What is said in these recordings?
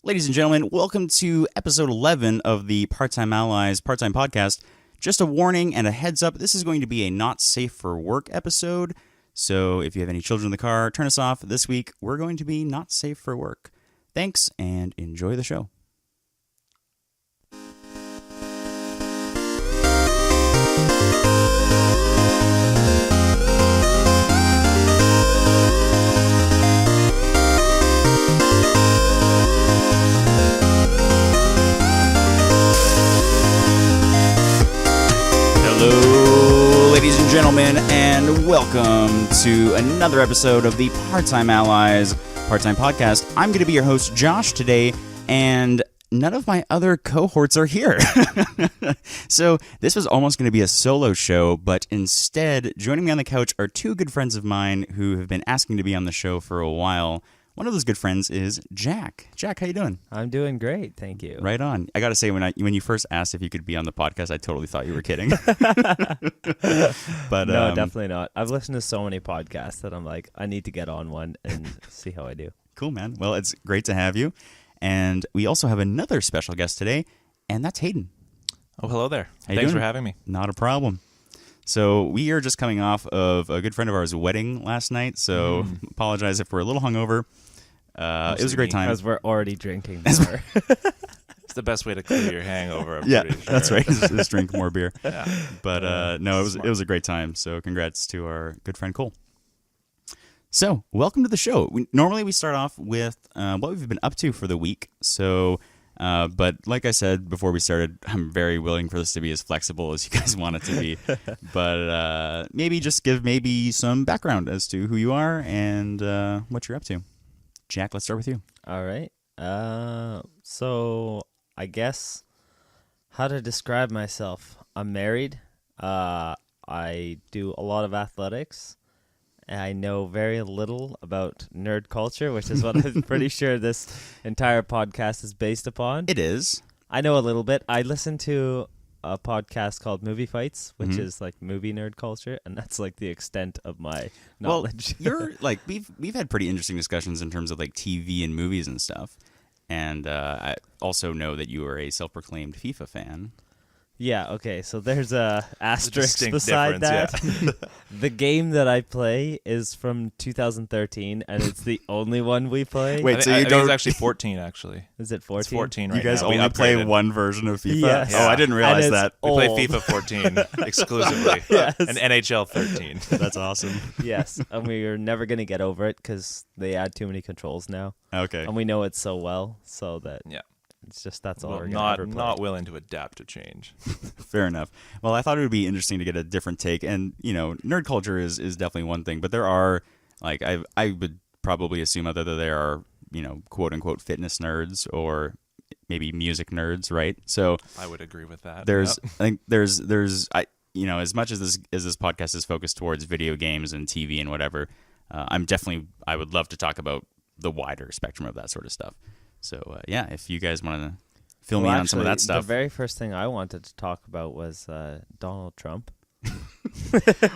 Ladies and gentlemen, welcome to episode 11 of the Part-Time Allies Part-Time Podcast. Just a warning and a heads up, this is going to be a not safe for work episode. So if you have any children in the car, turn us off. This week, we're going to be not safe for work. Thanks and enjoy the show. Hello, ladies and gentlemen, and welcome to another episode of the Part-Time Allies Part-Time Podcast. I'm going to be your host, Josh, today, and none of my other cohorts are here. So this was almost going to be a solo show, but instead, joining me on the couch are two good friends of mine who have been asking to be on the show for a while. One of those good friends is Jack. Jack, how you doing? I'm doing great, thank you. Right on. I got to say, when you first asked if you could be on the podcast, I totally thought you were kidding. But no, definitely not. I've listened to so many podcasts that I'm like, I need to get on one and see how I do. Cool, man. Well, it's great to have you. And we also have another special guest today, and that's Hayden. Oh, hello there. How you Thanks doing? for having me. Not a problem. So we are just coming off of a good friend of ours' wedding last night, so apologize if we're a little hungover. It was a great time. Because we're already drinking more. It's the best way to clear your hangover. I'm Yeah, pretty sure. that's right. Just drink more beer. Yeah. But no, it was a great time. So congrats to our good friend Cole. So welcome to the show. Normally we start off with what we've been up to for the week. So, but like I said before we started, I'm very willing for this to be as flexible as you guys want it to be. But maybe just give some background as to who you are and what you're up to. Jack, let's start with you. All right. So I guess how to describe myself. I'm married. I do a lot of athletics. I know very little about nerd culture, which is what I'm pretty sure this entire podcast is based upon. It is. I know a little bit. I listen to a podcast called Movie Fights, which is like movie nerd culture, and that's like the extent of my knowledge. Well, you're like we've had pretty interesting discussions in terms of like TV and movies and stuff, and I also know that you are a self-proclaimed FIFA fan. Yeah, okay, so there's a asterisk distinct beside that. difference, The game that I play is from 2013, and it's the only one we play. Wait, I so think you don't? it's actually 14, actually. Is it 14? It's 14 You right guys now. We only play upgraded. one version of FIFA? Yes. Oh, I didn't realize And it's that. We play old. FIFA 14 exclusively. Yes. And NHL 13. That's awesome. Yes, and we're never going to get over it because they add too many controls now. Okay. And we know it so well, so that Yeah. it's just that's all Well, we're going to ever play. not willing to adapt to change. Fair enough. Well, I thought it would be interesting to get a different take, and nerd culture is definitely one thing, but there are like I would probably assume either that there are quote unquote fitness nerds or maybe music nerds, right? So I would agree with that. there's Yep. I think there's as much as this podcast is focused towards video games and TV and whatever, I would love to talk about the wider spectrum of that sort of stuff. So yeah, if you guys want to fill me in on some of that stuff. The very first thing I wanted to talk about was Donald Trump.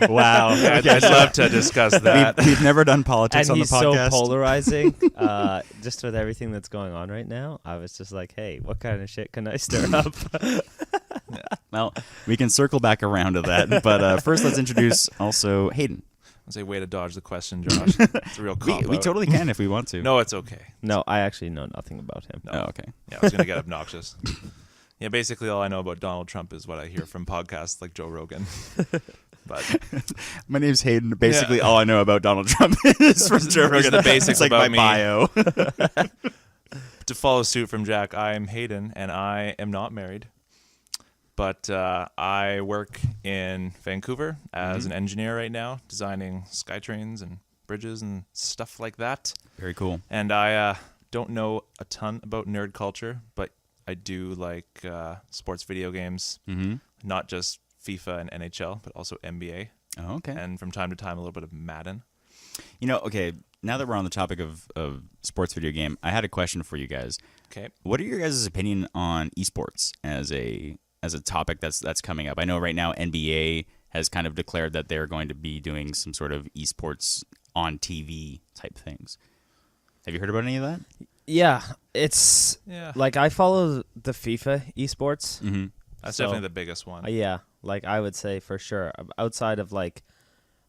Wow, I'd love to discuss that. we've never done politics And on the he's podcast. so polarizing, just with everything that's going on right now. I was just like, hey, what kind of shit can I stir up? Well, we can circle back around to that, but first let's introduce also Hayden. I say, way to dodge the question, Josh. It's a real cop We out. totally can if we want to. No, it's okay. No, I actually know nothing about him. No. Oh, okay. Yeah, I was going to get obnoxious. Yeah, basically all I know about Donald Trump is what I hear from podcasts like Joe Rogan. But My name's Hayden. Basically, all I know about Donald Trump is from Joe Rogan. the basics It's like about my me. bio. to follow suit from Jack, I'm Hayden, and I am not married. But I work in Vancouver as an engineer right now, designing SkyTrains and bridges and stuff like that. Very cool. And I don't know a ton about nerd culture, but I do like sports video games, not just FIFA and NHL, but also NBA. Oh, okay. And from time to time, a little bit of Madden. Okay, now that we're on the topic of sports video game, I had a question for you guys. Okay. What are your guys' opinion on esports as a topic that's coming up? I know right now NBA has kind of declared that they're going to be doing some sort of esports on TV type things. Have you heard about any of that? Yeah, It's Yeah. like I follow the FIFA eSports. Mm-hmm. That's So, definitely the biggest one. Yeah, like I would say for sure. Outside of like,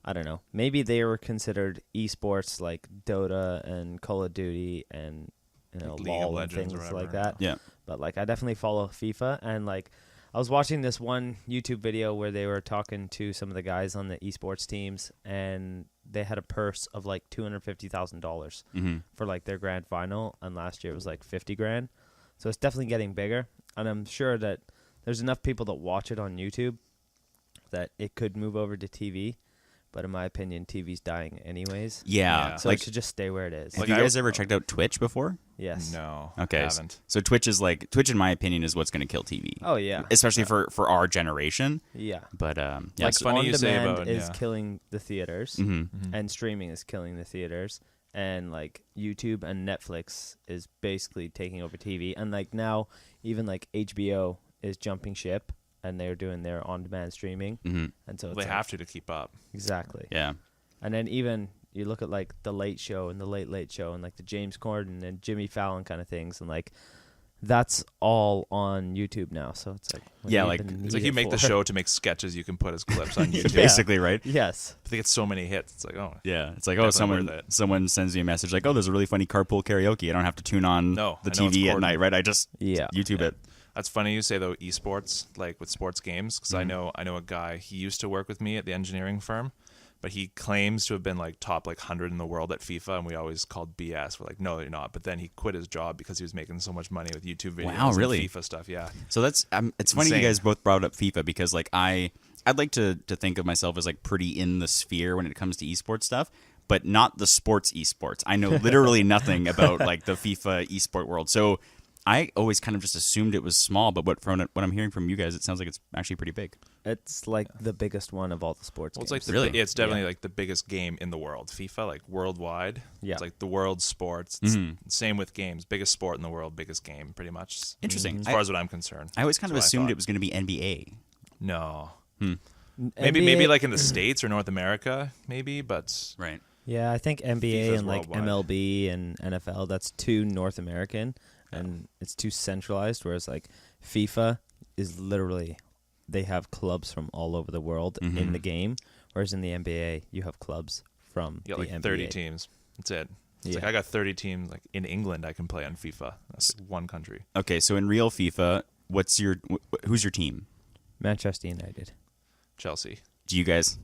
I don't know, maybe they were considered esports like Dota and Call of Duty and Like League of LOL and Legends or things whatever. like that. Yeah. But like I definitely follow FIFA, and like I was watching this one YouTube video where they were talking to some of the guys on the esports teams, and they had a purse of like $250,000 Mm-hmm. for like their grand final, and last year it was like 50 grand. So it's definitely getting bigger, and I'm sure that there's enough people that watch it on YouTube that it could move over to TV. But in my opinion, TV's dying anyways. Yeah. Yeah. So Like, it should just stay where it is. have Like, you I- guys ever checked out Twitch before? Yes. No. Okay. Haven't. So Twitch, in my opinion, is what's going to kill TV. Oh yeah. Especially for our generation. Yeah. But yeah. Like It's funny on you say demand about- is yeah. killing the theaters, Mm-hmm. and streaming is killing the theaters, and like YouTube and Netflix is basically taking over TV, and like now even like HBO is jumping ship, and they're doing their on-demand streaming, Mm-hmm. and so Well, it's they like- have to keep up. exactly. Yeah. And then even you look at like the Late Show and the Late Late Show and like the James Corden and Jimmy Fallon kind of things, and like that's all on YouTube now. So it's like what Yeah, do you like- even It's need like you it make the for? show to make sketches you can put as clips on YouTube. Basically, right? Yes. But they get so many hits. It's like, oh, Yeah, it's like, Definitely worth it. someone sends me a message like, oh, there's a really funny carpool karaoke. I don't have to tune on No, the I know it's TV at Corden. night, right? I just Yeah. YouTube it. That's funny you say though esports, like with sports games, because Mm-hmm. I know a guy. He used to work with me at the engineering firm, but he claims to have been like top like 100 in the world at FIFA, and we always called BS. We're like, no, you're not. But then he quit his job because he was making so much money with YouTube videos. Wow, really? And FIFA stuff, yeah. So that's it's funny you Insane. guys both brought up FIFA because like I'd like to think of myself as like pretty in the sphere when it comes to esports stuff, but not the sports esports. I know literally nothing about like the FIFA esport world. So I always kind of just assumed it was small, but what I'm hearing from you guys, it sounds like it's actually pretty big. It's like the biggest one of all the sports Well, it's games. like the, Really? yeah, it's definitely like the biggest game in the world. FIFA, like worldwide. Yeah. It's like the world's sports. It's same with games. Biggest sport in the world, biggest game, pretty much. Interesting. As far as what I'm concerned. I always kind of That's what I assumed thought. it was going to be NBA. No. NBA Maybe like in the States or North America, maybe, but Right. Yeah, I think NBA FIFA's and like worldwide. MLB and NFL, that's too North American and it's too centralized, whereas like FIFA is literally they have clubs from all over the world in the game, whereas in the NBA you have clubs from you got the like NBA. 30 teams. That's it. It's like Yeah. I got 30 teams like in England I can play on FIFA. That's like one country. Okay, so in real FIFA, who's your team? Manchester United. Chelsea. Do you guys?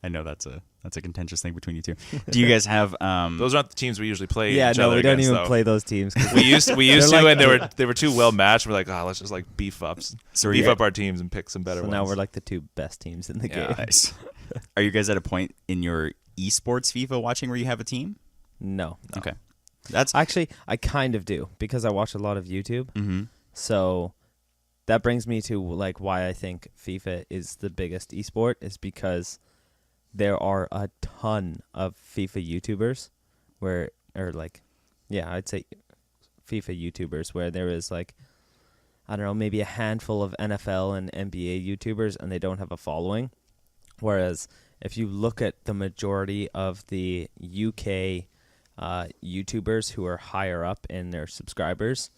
I know that's a contentious thing between you two. Do you guys have Those aren't the teams we usually play Yeah, each no, other we don't against, even though. play those teams. 'cause We used to, like- and they were too well matched. We're like, let's just like beef up our teams and pick some better so ones. now we're like the two best teams in the Yeah. game. Nice. Are you guys at a point in your esports FIFA watching where you have a team? No. Okay. That's Actually, I kind of do because I watch a lot of YouTube. mm-hmm. So that brings me to like why I think FIFA is the biggest esport is because there are a ton of FIFA YouTubers I'd say FIFA YouTubers where there is like, I don't know, maybe a handful of NFL and NBA YouTubers and they don't have a following. Whereas if you look at the majority of the UK YouTubers who are higher up in their subscribers,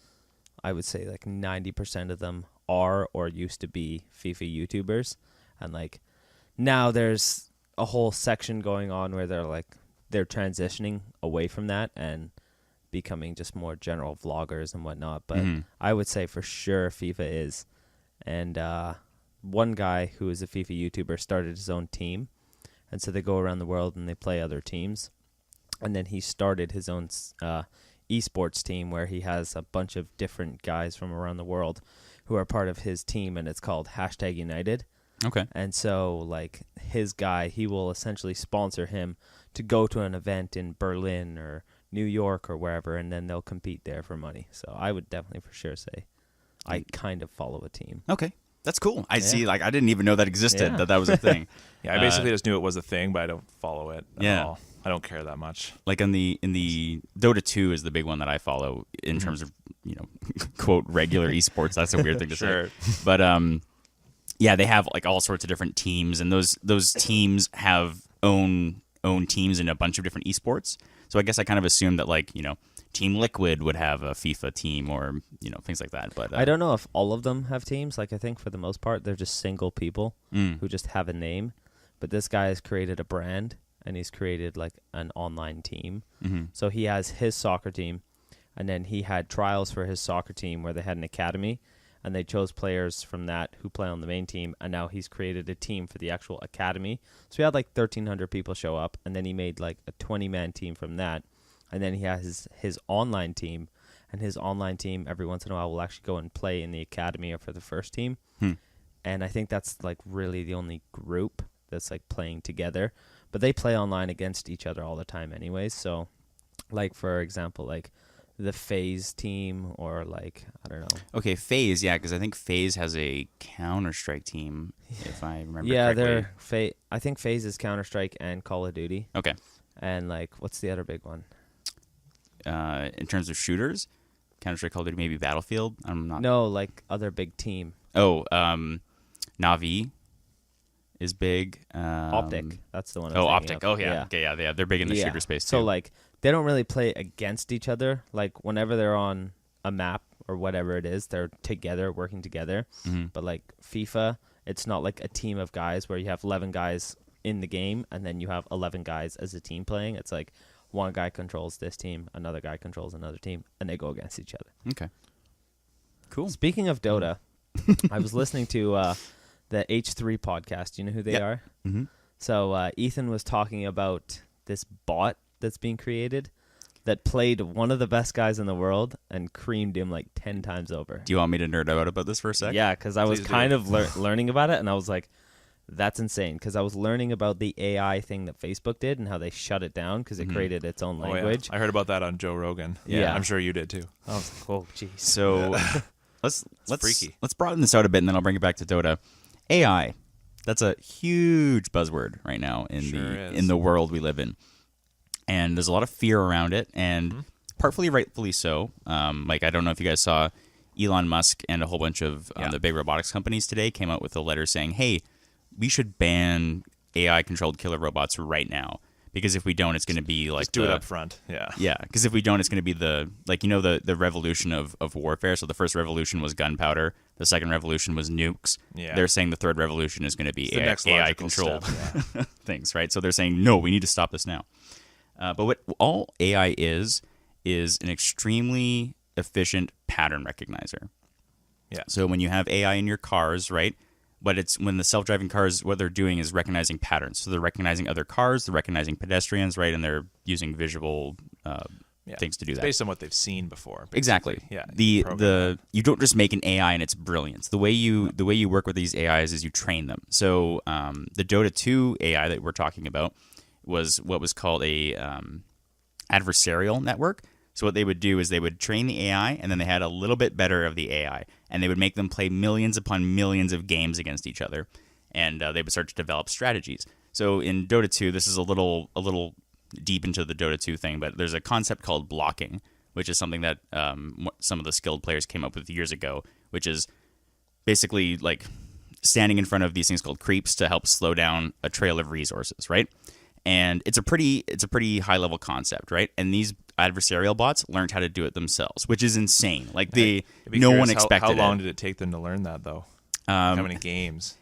I would say like 90% of them are or used to be FIFA YouTubers. And like now there's a whole section going on where they're transitioning away from that and becoming just more general vloggers and whatnot. But I would say for sure FIFA is. And one guy who is a FIFA YouTuber started his own team. And so they go around the world and they play other teams. And then he started his own esports team where he has a bunch of different guys from around the world who are part of his team, and it's called #United. Okay. And so, like, his guy, he will essentially sponsor him to go to an event in Berlin or New York or wherever, and then they'll compete there for money. So I would definitely for sure say I kind of follow a team. Okay. That's cool. I see. Like I didn't even know that existed. Yeah. That was a thing. Yeah, I basically just knew it was a thing, but I don't follow it at Yeah. all. I don't care that much. Like in the Dota 2 is the big one that I follow in terms of quote regular esports. That's a weird thing to Sure. say. But yeah, they have like all sorts of different teams, and those teams have own teams in a bunch of different esports. So I guess I kind of assumed that like Team Liquid would have a FIFA team, or things like that. But I don't know if all of them have teams. Like, I think for the most part, they're just single people who just have a name. But this guy has created a brand, and he's created like an online team. So he has his soccer team, and then he had trials for his soccer team where they had an academy, and they chose players from that who play on the main team, and now he's created a team for the actual academy. So he had like 1,300 people show up, and then he made like a 20-man team from that, and then he has his online team, and his online team every once in a while will actually go and play in the academy or for the first team. And I think that's like really the only group that's like playing together, but they play online against each other all the time anyways. So like, for example, like the FaZe team, or like, I don't know. Okay, FaZe, yeah, because I think FaZe has a Counter-Strike team, if I remember yeah, correctly. I think FaZe is Counter-Strike and Call of Duty. Okay. And like, what's the other big one? In terms of shooters, Counter-Strike, Call of Duty, maybe Battlefield. I'm not. No, like other big team. Oh, Navi is big. Optic, that's the one. Optic. Oh, yeah. Okay, yeah, they're big in the shooter space too. So like, they don't really play against each other. Like, whenever they're on a map or whatever it is, they're together, working together. But like FIFA, it's not like a team of guys where you have 11 guys in the game and then you have 11 guys as a team playing. It's like one guy controls this team, another guy controls another team, and they go against each other. Okay. Cool. Speaking of Dota, I was listening to the H3 podcast. You know who they are? So Ethan was talking about this bot that's being created that played one of the best guys in the world and creamed him like 10 times over. Do you want me to nerd out about this for a sec? Yeah, because I was kind of learning about it, and I was like, that's insane. Because I was learning about the AI thing that Facebook did and how they shut it down because it created its own language. Yeah. I heard about that on Joe Rogan. Yeah. I'm sure you did too. I was like, oh, geez. So let's freaky. Let's broaden this out a bit, and then I'll bring it back to Dota. AI, that's a huge buzzword right now in the world we live in. And there's a lot of fear around it, and partly rightfully so. Like, I don't know if you guys saw Elon Musk and a whole bunch of the big robotics companies today came out with a letter saying, hey, we should ban AI-controlled killer robots right now. Because if we don't, it's going to be like... Just do it up front, yeah. Yeah, because if we don't, it's going to be the revolution of warfare. So the first revolution was gunpowder. The second revolution was nukes. Yeah. They're saying the third revolution is going to be AI-controlled things, right? So they're saying, no, we need to stop this now. But what all AI is an extremely efficient pattern recognizer. Yeah. So when you have AI in your cars, right? But when the self-driving cars, what they're doing is recognizing patterns. So they're recognizing other cars, they're recognizing pedestrians, right? And they're using visual things to do that. Based on what they've seen before. Basically. Exactly. Yeah. You don't just make an AI and it's brilliance. The way you work with these AIs is you train them. So the Dota 2 AI that we're talking about was what was called a adversarial network. So what they would do is they would train the AI, and then they had a little bit better of the AI, and they would make them play millions upon millions of games against each other, and they would start to develop strategies. So in Dota 2, this is a little deep into the Dota 2 thing, but there's a concept called blocking, which is something that some of the skilled players came up with years ago, which is basically like standing in front of these things called creeps to help slow down a trail of resources, right? And it's a pretty high level concept, right? And these adversarial bots learned how to do it themselves, which is insane. Like no one expected it. How long did it take them to learn that, though? How many games?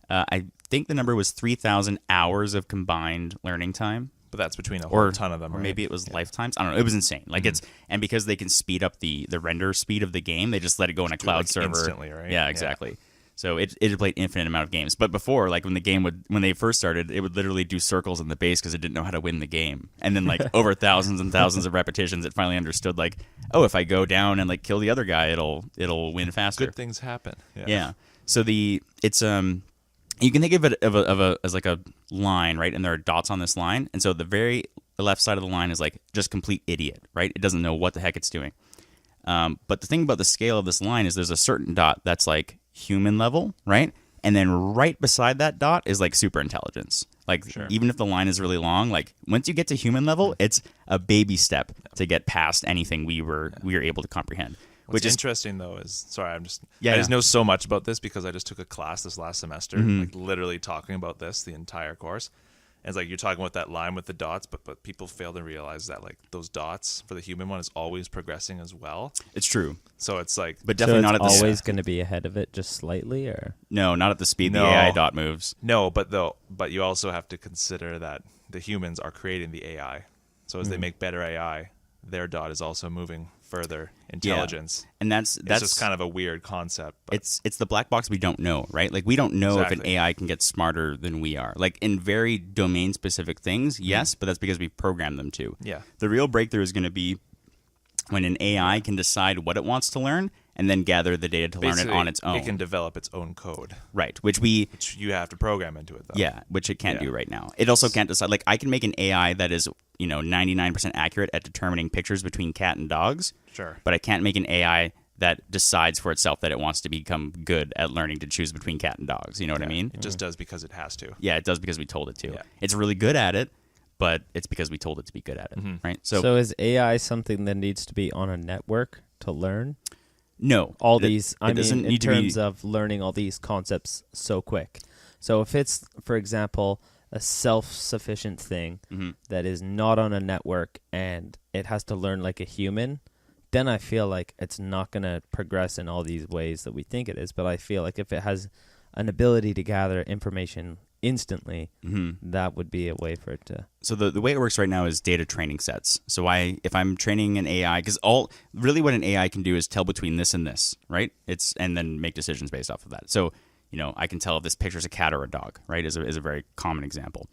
I think the number was 3,000 hours of combined learning time. But that's between a whole ton of them, or right? maybe it was lifetimes. I don't know. It was insane. Like and because they can speed up the render speed of the game, they just let it go in a cloud server instantly, right? Yeah, exactly. Yeah. So it played infinite amount of games. But before, like when they first started, it would literally do circles in the base because it didn't know how to win the game. And then like over thousands and thousands of repetitions, it finally understood like, oh, if I go down and like kill the other guy, it'll win faster. Good things happen. Yeah. So you can think of it as like a line, right? And there are dots on this line. And so the very left side of the line is like just complete idiot, right? It doesn't know what the heck it's doing. But the thing about the scale of this line is there's a certain dot that's like human level, right? And then right beside that dot is like super intelligence. Like even if the line is really long, like once you get to human level, it's a baby step to get past anything we were able to comprehend. What's interesting though is I just know so much about this because I just took a class this last semester, like literally talking about this the entire course. And it's like you're talking about that line with the dots, but people fail to realize that like those dots for the human one is always progressing as well. It's true. So it's like, But definitely not at the always going to be ahead of it, just slightly, or No, not at the speed the No. AI dot moves. no, but you also have to consider that the humans are creating the AI. So as they make better AI, their dot is also moving further intelligence. And that's It's just kind of a weird concept. But it's the black box we don't know, right? Like we don't know if an Exactly. AI can get smarter than we are. Like in very domain specific things, yes, but that's because we programmed them to. Yeah. The real breakthrough is going to be when an AI can decide what it wants to learn and then gather the data to learn it basically, on its own. it can develop its own code, Right, which we which you have to program into it, though. yeah, which it can't Yeah. do right now. It also can't decide. Like I can make an AI that is 99% accurate at determining pictures between cat and dogs. Sure. But I can't make an AI that decides for itself that it wants to become good at learning to choose between cat and dogs. You know what I mean? It just does because it has to. Yeah, it does because we told it to. Yeah. It's really good at it, but it's because we told it to be good at it, right? so is AI something that needs to be on a network to learn no, all it- these? it doesn't in need to be- terms of learning all these concepts so quick. So if it's, for example, a self-sufficient thing that is not on a network and it has to learn like a human, then I feel like it's not going to progress in all these ways that we think it is. But I feel like if it has an ability to gather information instantly, that would be a way for it to. So the way it works right now is data training sets. So if I'm training an AI, because really what an AI can do is tell between this and this, right? And then make decisions based off of that. So I can tell if this picture's a cat or a dog, right? Is a very common example.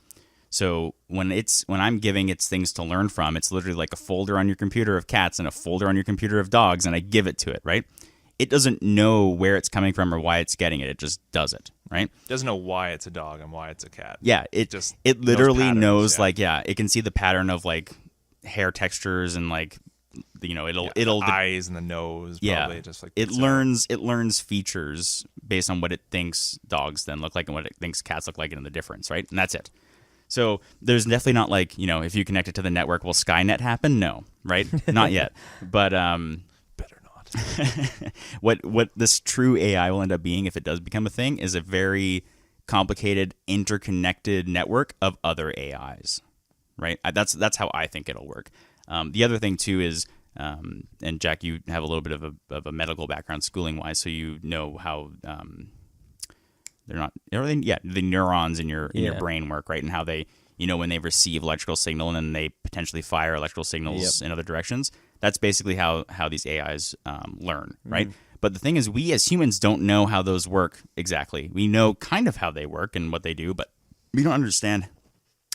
So when I'm giving it things to learn from, it's literally like a folder on your computer of cats and a folder on your computer of dogs, and I give it to it, right? It doesn't know where it's coming from or why it's getting it. It just does it, right? It doesn't know why it's a dog and why it's a cat. Yeah, it literally patterns, knows yeah. like it can see the pattern of like hair textures and like it'll the eyes and the nose. Probably, just like it learns features based on what it thinks dogs then look like and what it thinks cats look like and the difference, right? And that's it. So there's definitely not like if you connect it to the network, will Skynet happen? No, right? Not yet. But better not. what this true AI will end up being, if it does become a thing, is a very complicated, interconnected network of other AIs, right? That's how I think it'll work. The other thing too is, and Jack, you have a little bit of a medical background, schooling wise, so you know how they're not the neurons in your brain work, right? And how they when they receive electrical signal and then they potentially fire electrical signals in other directions. That's basically how these AIs learn, right? But the thing is, we as humans don't know how those work exactly. We know kind of how they work and what they do, but we don't understand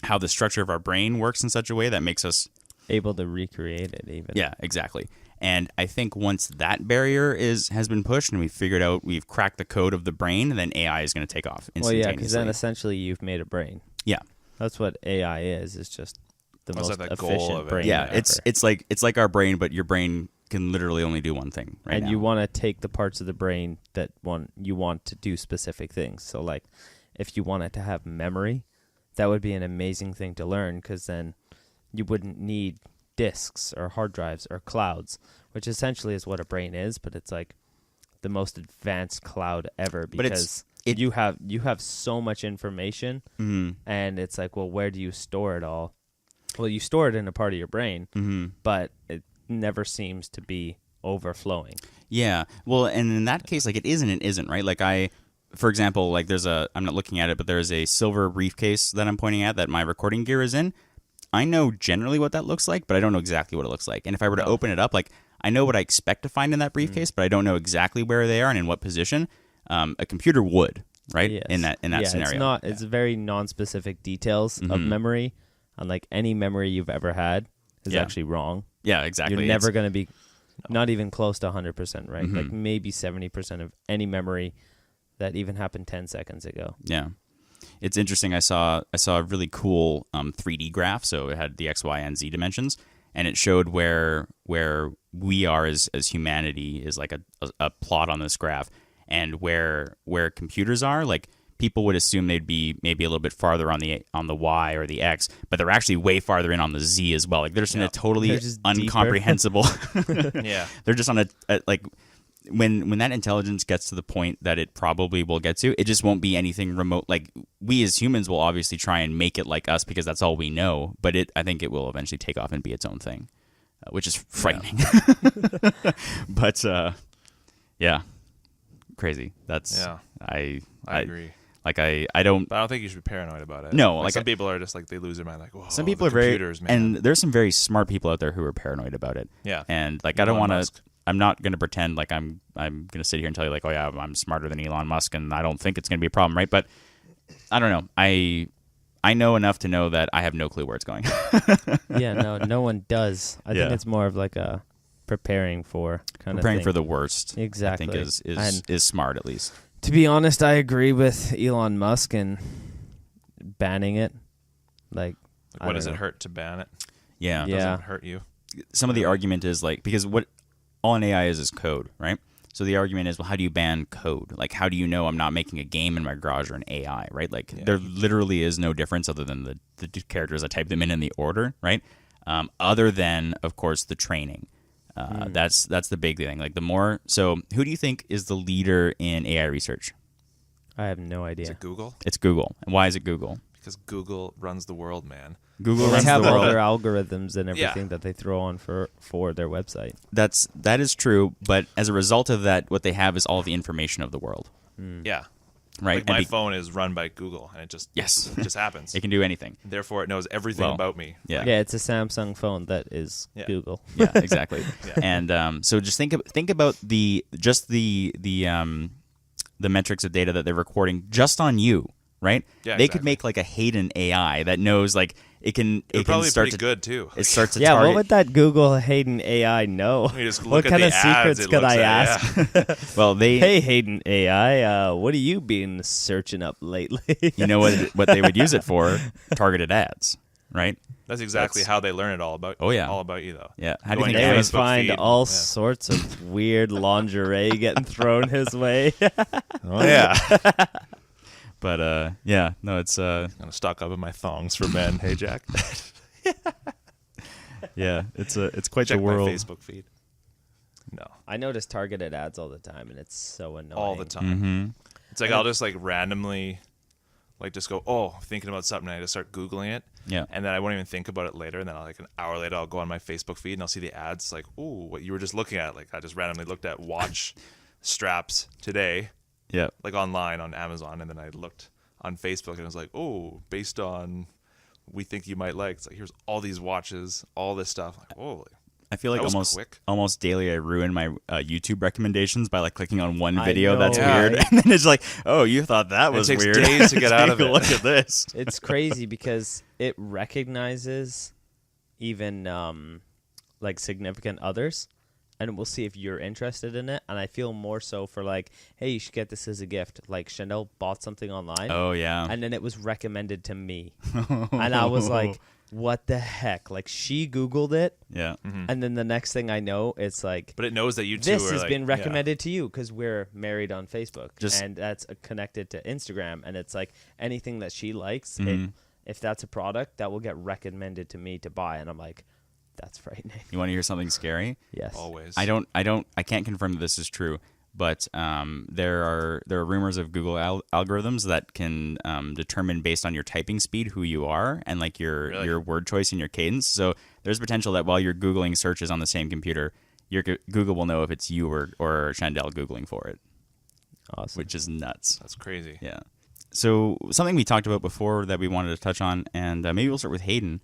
how the structure of our brain works in such a way that makes us Able to recreate it, even. Yeah, exactly. And I think once that barrier has been pushed and we've cracked the code of the brain, then AI is going to take off Well, instantaneously. yeah, because then essentially you've made a brain. Yeah. That's what AI is. It's just the That's most like the goal efficient of it. brain. Yeah, ever. it's like our brain, but your brain can literally only do one thing right and now. you want to take the parts of the brain that you want to do specific things. So, like, if you wanted to have memory, that would be an amazing thing to learn, because then you wouldn't need disks or hard drives or clouds, which essentially is what a brain is, but it's like the most advanced cloud ever, because you have so much information, and it's like, well, where do you store it all? Well, you store it in a part of your brain, but it never seems to be overflowing. Yeah. Well, and in that case, like, it is and it isn't, right? Like, for example, like, I'm not looking at it, but there's a silver briefcase that I'm pointing at that my recording gear is in. I know generally what that looks like, but I don't know exactly what it looks like. And if I were to open it up, like, I know what I expect to find in that briefcase, but I don't know exactly where they are and in what position. A computer would, right? Yes. In that scenario. It's very non-specific details of memory, and like any memory you've ever had is actually wrong. Yeah, exactly. You're never going to be not even close to 100% right. Like maybe 70% of any memory that even happened 10 seconds ago. Yeah. It's interesting. I saw a really cool 3D graph. So it had the X, Y, and Z dimensions, and it showed where we are as humanity is like a plot on this graph, and where computers are, like, people would assume they'd be maybe a little bit farther on the Y or the X, but they're actually way farther in on the Z as well. Like, they're just in a totally They're just incomprehensible. Yeah. They're just on a like when that intelligence gets to the point that it probably will get to, it just won't be anything remote. Like we as humans will obviously try and make it like us because that's all we know. But I think it will eventually take off and be its own thing, which is frightening. Yeah. But yeah, crazy. That's I agree. Like I don't. But I don't think you should be paranoid about it. No, like some people are just like they lose their mind. Like, whoa, some people the are very, computers, man. and there's some very smart people out there who are paranoid about it. Yeah, and like I don't want to. Musk. I'm not going to pretend like I'm going to sit here and tell you like, oh yeah, I'm smarter than Elon Musk, and I don't think it's going to be a problem, right? But I don't know. I know enough to know that I have no clue where it's going. Yeah, no one does. I think it's more of like a preparing for kind of thing. For the worst. Exactly. I think is smart at least. To be honest, I agree with Elon Musk and banning it. Like what does it hurt to ban it? Yeah. Doesn't it hurt you? Some of the argument is like, because what all an AI is code, right? So the argument is, well, how do you ban code? Like, how do you know I'm not making a game in my garage or an AI, right? Like, there literally is no difference other than the characters. I type them in the order, right? Other than, of course, the training. That's the big thing. Like, the more... So, who do you think is the leader in AI research? I have no idea. Is it Google? It's Google. And why is it Google? Because Google runs the world, man. Google they runs have the all world. their algorithms and everything that they throw on for their website. That is true, but as a result of that, what they have is all the information of the world. Yeah. Right? Like my phone is run by Google, and it just happens. It can do anything. Therefore, it knows everything about me. Yeah. Yeah, it's a Samsung phone that is Google. Yeah, exactly. And so just think about the metrics of data that they're recording just on you, right? Yeah, they could make like a Hayden AI that knows like it can probably start pretty good too. It starts to yeah, target. What would that Google Hayden AI know? You just What look kind at of the ads secrets it could looks I at, ask? Well, Hey Hayden AI, what have you been searching up lately? You know what they would use it for? Targeted ads, right? That's exactly how they learn it all about. Oh, yeah. All about you though. Yeah. How do you Going think to They your would Facebook find feed. all Yeah. sorts of weird lingerie getting thrown his way. Oh yeah. But it's I'm gonna stock up on my thongs for men. Hey Jack. it's quite Check the world. my Facebook feed. No. I notice targeted ads all the time, and it's so annoying. All the time. Mm-hmm. It's like I'll just like randomly like just go, oh, thinking about something, and I just start Googling it. Yeah. And then I won't even think about it later. And then like an hour later, I'll go on my Facebook feed and I'll see the ads like, ooh, what you were just looking at. Like I just randomly looked at watch straps today, Yeah. like online on Amazon. And then I looked on Facebook and I was like, oh, based on we think you might like. It's like, here's all these watches, all this stuff. Like, holy. I feel like That was quick. almost daily I ruin my YouTube recommendations by like clicking on one I video that's know, weird, right? and then it's like, oh, you thought that was takes weird. days to get out of Take a it. Look at this. It's crazy because it recognizes even like significant others, and we'll see if you're interested in it. And I feel more so for like, hey, you should get this as a gift. Like Chanel bought something online, Oh yeah. and then it was recommended to me, and I was like, what the heck? Like she Googled it, Yeah. and then the next thing I know, it's like, But it knows that you two this are has like, been yeah. recommended to you because we're married on Facebook, Just- and that's connected to Instagram, and it's like anything that she likes, Mm-hmm. if that's a product that will get recommended to me to buy, and I'm like, that's frightening. You want to hear something scary? Yes. Always. I can't confirm that this is true, but there are rumors of Google algorithms that can determine based on your typing speed who you are and like your word choice and your cadence. So there's potential that while you're Googling searches on the same computer, Google will know if it's you or Chandel Googling for it, Awesome. which is nuts. That's crazy. Yeah. So something we talked about before that we wanted to touch on, and maybe we'll start with Hayden.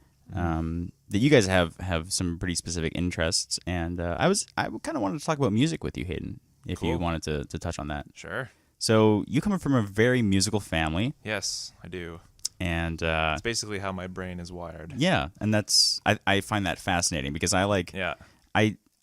That you guys have some pretty specific interests, and I kind of wanted to talk about music with you, Hayden, if you Cool. wanted to touch on that. Sure. So you come from a very musical family, Yes, I do. and It's basically how my brain is wired. yeah, and I find that fascinating because Yeah.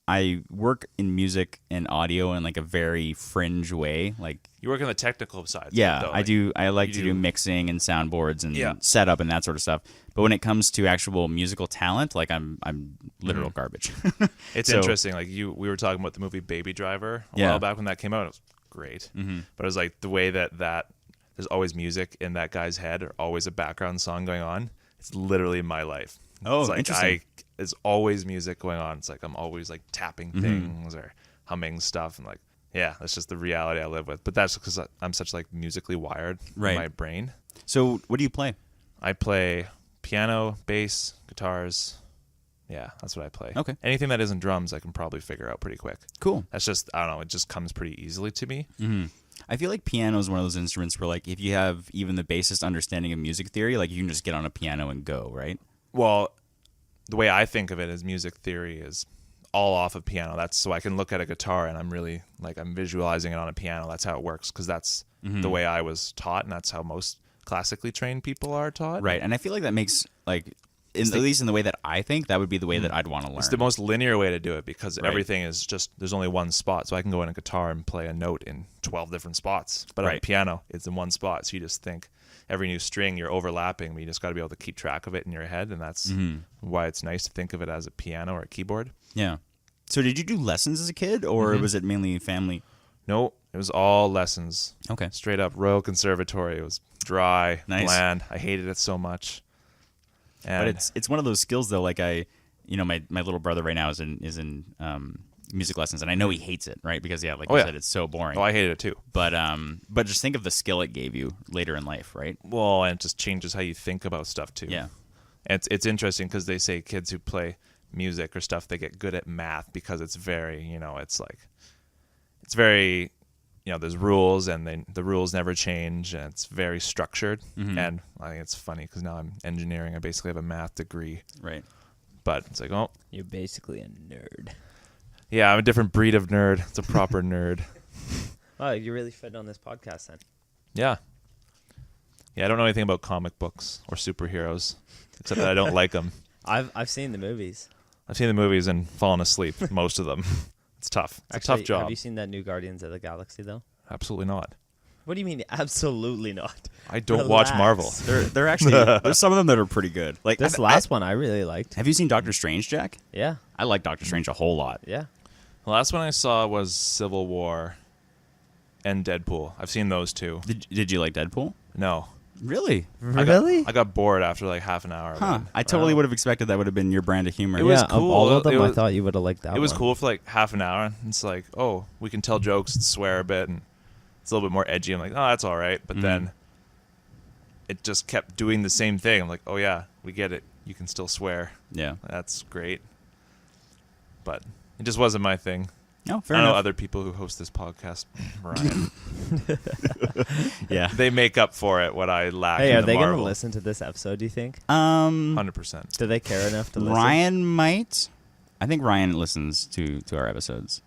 I work in music and audio in like a very fringe way, like. You work on the technical side. Yeah, though, I do. I like to you do do- mixing and soundboards and Yeah. setup and that sort of stuff. But when it comes to actual musical talent, like I'm literal garbage. It's So- interesting. Like we were talking about the movie Baby Driver a Yeah. while back when that came out. It was great. But it was like the way that there's always music in that guy's head or always a background song going on. It's literally my life. Oh, it's like interesting. There's always music going on. It's like I'm always like tapping things or humming stuff and like Yeah, that's just the reality I live with. But that's because I'm such like musically wired in my brain. So what do you play? I play piano, bass, guitars. Yeah, that's what I play. Okay. Anything that isn't drums, I can probably figure out pretty quick. Cool. That's just, I don't know, it just comes pretty easily to me. Mm-hmm. I feel like piano is one of those instruments where, like, if you have even the basest understanding of music theory, like, you can just get on a piano and go, right? Well, the way I think of it is music theory is all off of piano. That's so I can look at a guitar and I'm really, like, I'm visualizing it on a piano. That's how it works, because that's the way I was taught, and that's how most classically trained people are taught. Right, and I feel like that makes, like, at least in the way that I think, that would be the way that I'd want to learn. It's the most linear way to do it, because everything is just, there's only one spot. So I can go in a guitar and play a note in 12 different spots. But on a piano, it's in one spot. So you just think every new string you're overlapping, but you just got to be able to keep track of it in your head. And that's why it's nice to think of it as a piano or a keyboard. Yeah. So did you do lessons as a kid, or was it mainly family? No, it was all lessons. Okay. Straight up Royal Conservatory. It was dry, bland. I hated it so much. And but it's one of those skills, though. Like my little brother right now is in music lessons, and I know he hates it, right? Because you said, it's so boring. Oh, I hated it too. But just think of the skill it gave you later in life, right? Well, and it just changes how you think about stuff too. Yeah. And it's interesting because they say kids who play music or stuff, they get good at math because it's very, it's very, there's rules, and the rules never change, and it's very structured. And I think it's funny because now I'm engineering. I basically have a math degree. Right. But it's like, oh. You're basically a nerd. Yeah, I'm a different breed of nerd. It's a proper nerd. Oh, you really fit on this podcast then. Yeah. Yeah, I don't know anything about comic books or superheroes, except that I don't like them. I've seen the movies. I've seen the movies and fallen asleep, most of them. It's tough. It's a tough job. Have you seen that new Guardians of the Galaxy, though? Absolutely not. What do you mean, absolutely not? I don't watch Marvel. They're actually there's some of them that are pretty good. Like this last one, I really liked. Have you seen Doctor Strange, Jack? Yeah, I like Doctor Strange a whole lot. yeah. The last one I saw was Civil War and Deadpool. I've seen those two. Did you like Deadpool? No. Really? I got bored after like half an hour. Huh. I totally would have expected that would have been your brand of humor. It was cool. Of all of them, I thought you would have liked that one. It was cool for like half an hour. It's like, oh, we can tell jokes and swear a bit, and it's a little bit more edgy. I'm like, oh, that's all right. But then it just kept doing the same thing. I'm like, oh, yeah, we get it. You can still swear. Yeah. That's great. But it just wasn't my thing. No, fair I enough. know other people who host this podcast, Ryan. Yeah. They make up for it, what I lack Hey, in are the they going to Marvel. listen to this episode, do you think? 100%. Do they care enough to listen? Ryan might. I think Ryan listens to our episodes.